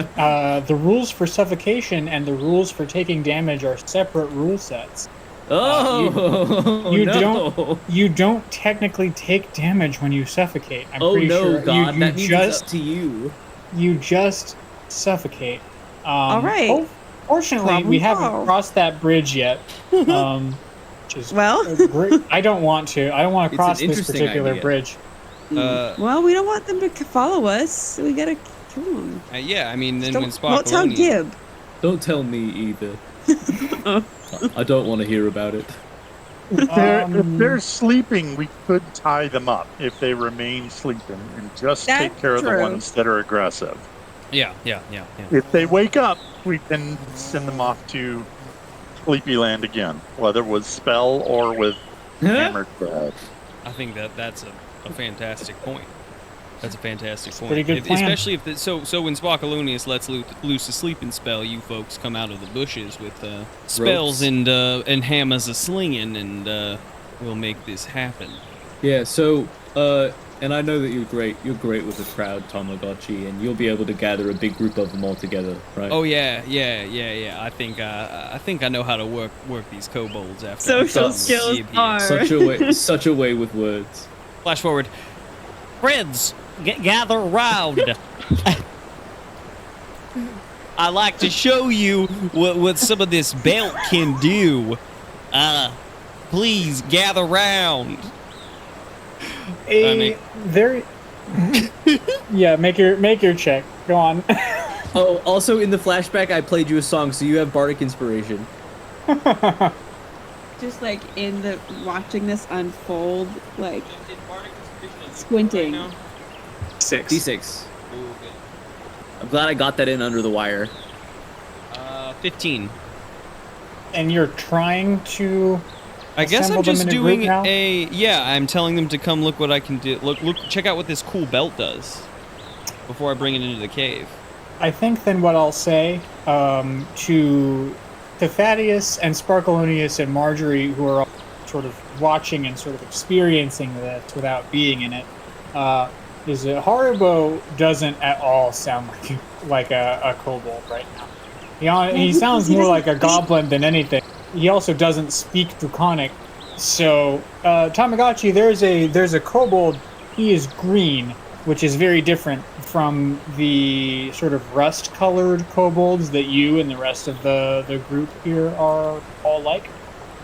the rules for suffocation and the rules for taking damage are separate rule sets. Oh, You don't technically take damage when you suffocate. I'm Oh pretty no, sure. God, you that means just it's up to you. you just suffocate. All right. Fortunately, Problem we haven't solved. crossed that bridge yet. Which is Well. great. I don't want to. I don't want to It's an cross this interesting particular idea. bridge. Well, we don't want them to follow us. So we gotta kill them. Yeah, I mean, then when Don't tell Sparkeloneous... Gib. Don't tell me either. I don't want to hear about it. If they're sleeping, we could tie them up if they remain sleeping and just take That's care of the true. ones that are aggressive. Yeah. If they wake up, we can send them off to Sleepyland again, whether with spell or with hammered crab. I think that's a fantastic point. That's a fantastic point. pretty good plan. Especially if so when Sparkeloneous lets loose a sleeping spell, you folks come out of the bushes with spells Ropes. and hammers a slinging, and we'll make this happen. Yeah, so, and I know that you're great with the crowd, Tamagotchi, and you'll be able to gather a big group of them all together, right? Oh yeah. I think I know how to work these kobolds after Social I skills get here. are. Such a way with words. Flash forward. Friends, gather round. I like to show you what some of this belt can do. Please gather round. Yeah, make your check. Go on. Oh, also in the flashback, I played you a song, so you have bardic inspiration. Just like in the watching this unfold, like squinting. D6. D6. I'm glad I got that in under the wire. 15. And you're trying to I guess assemble I'm them just in a group doing now? I'm telling them to come look what I can do. Look, check out what this cool belt does before I bring it into the cave. I think then what I'll say to Thaddeus and Sparkeloneous and Marjorie, who are all sort of watching and sort of experiencing this without being in it, is that Haribo doesn't at all sound like a kobold right now. He sounds more like a goblin than anything. He also doesn't speak Draconic. So, Tamagotchi, there's a kobold. He is green, which is very different from the sort of rust-colored kobolds that you and the rest of the group here are all like.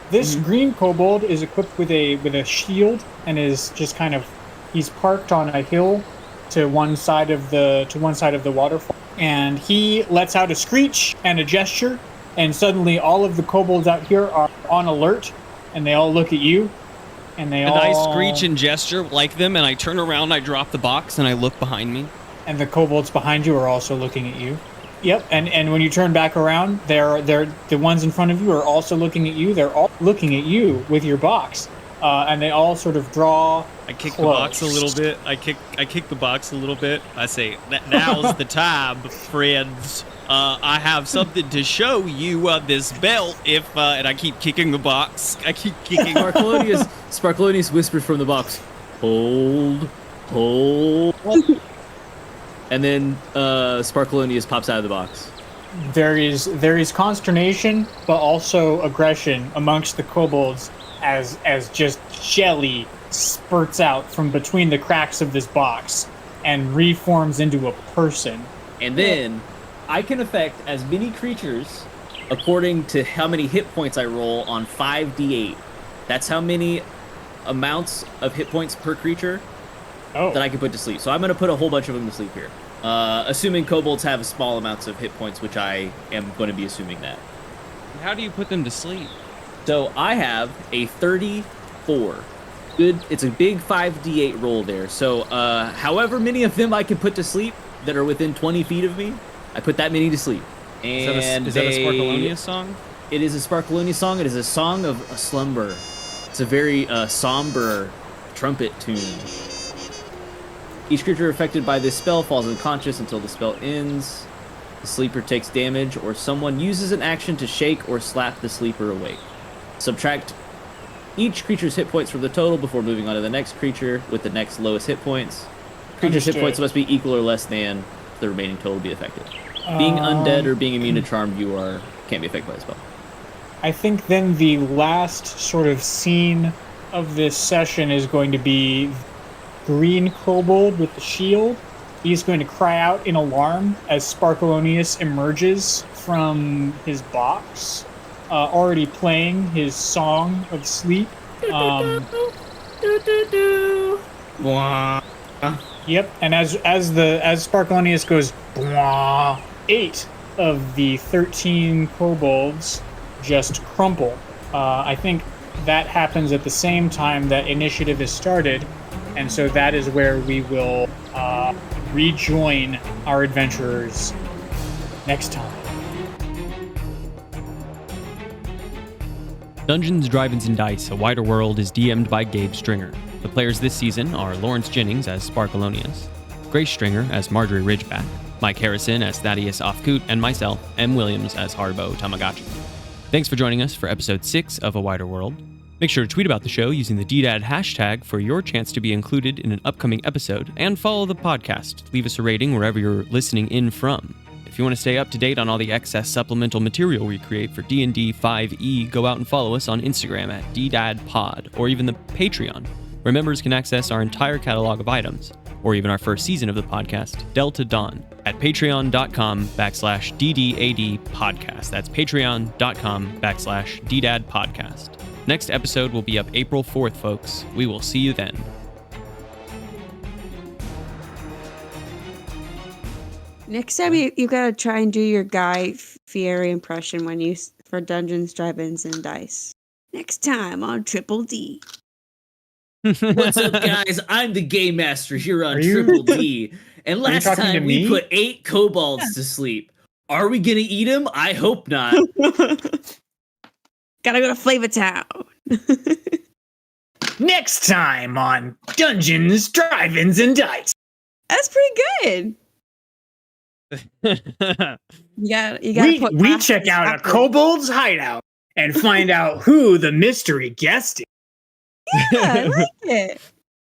This green kobold is equipped with a shield and is just kind of, he's parked on a hill to one side of the waterfall, and he lets out a screech and a gesture, and suddenly all of the kobolds out here are on alert, and they all look at you, and I screech and gesture like them, and I turn around, I drop the box, and I look behind me. And the kobolds behind you are also looking at you. Yep, and when you turn back around, they're the ones in front of you are also looking at you. They're all looking at you with your box, and they all sort of draw. I kick the box a little bit. I kick the box a little bit. I say, "Now's the time, friends. I have something to show you. This belt. And I keep kicking the box. I keep kicking. Sparkleoneous whispers from the box, "Hold." And then Sparkleoneous pops out of the box. There is consternation, but also aggression amongst the kobolds as just jelly spurts out from between the cracks of this box and reforms into a person. And then I can affect as many creatures according to how many hit points I roll on 5d8. That's how many amounts of hit points per creature that I can put to sleep. So I'm going to put a whole bunch of them to sleep here. Assuming kobolds have small amounts of hit points, which I am going to be assuming that. How do you put them to sleep? So I have a 34. Good. It's a big 5d8 roll there. So however many of them I can put to sleep that are within 20 feet of me, I put that many to sleep. And is that a Sparkeloneous song? It is a Sparkeloneous song. It is a song of a slumber. It's a very somber trumpet tune. Each creature affected by this spell falls unconscious until the spell ends. The sleeper takes damage, or someone uses an action to shake or slap the sleeper awake. Subtract each creature's hit points from the total before moving on to the next creature with the next lowest hit points. Creature's hit points must be equal or less than the remaining total to be affected. Being undead or being immune to charm, can't be affected by the spell. I think then the last sort of scene of this session is going to be green kobold with the shield. He's going to cry out in alarm as Sparkeloneous emerges from his box, already playing his song of sleep. Yep, and as Sparkeloneous goes, 8 of the 13 kobolds just crumple. I think that happens at the same time that initiative is started, and so that is where we will rejoin our adventurers next time. Dungeons, Drive-Ins, and Dice, A Wider World is DM'd by Gabe Stringer. The players this season are Lawrence Jennings as Sparkeloneous, Grace Stringer as Marjorie Ridgeback, Mike Harrison as Thaddeus Ofkoot, and myself, M. Williams, as Haribo Tamagotchi. Thanks for joining us for episode 6 of A Wider World. Make sure to tweet about the show using the DDaD hashtag for your chance to be included in an upcoming episode, and follow the podcast. Leave us a rating wherever you're listening in from. If you want to stay up to date on all the excess supplemental material we create for D&D 5e, go out and follow us on Instagram at DDaDpod, or even the Patreon, where members can access our entire catalog of items, or even our first season of the podcast, Delta Dawn, at patreon.com/DDaD podcast. That's patreon.com/DDaD podcast. Next episode will be up April 4th, folks. We will see you then. Next time you gotta try and do your Guy Fieri impression for Dungeons, Drive-Ins, and Dice. Next time on Triple D. What's up, guys? I'm the Game Master here on Are you- Triple D. And last talking to time we me? put 8 kobolds to sleep. Are we gonna eat them? I hope not. Gotta go to Flavor Town. Next time on Dungeons, Drive-Ins, and Dice. That's pretty good. You gotta put We masters check out a after- kobold's hideout and find out who the mystery guest is. Yeah, I like it.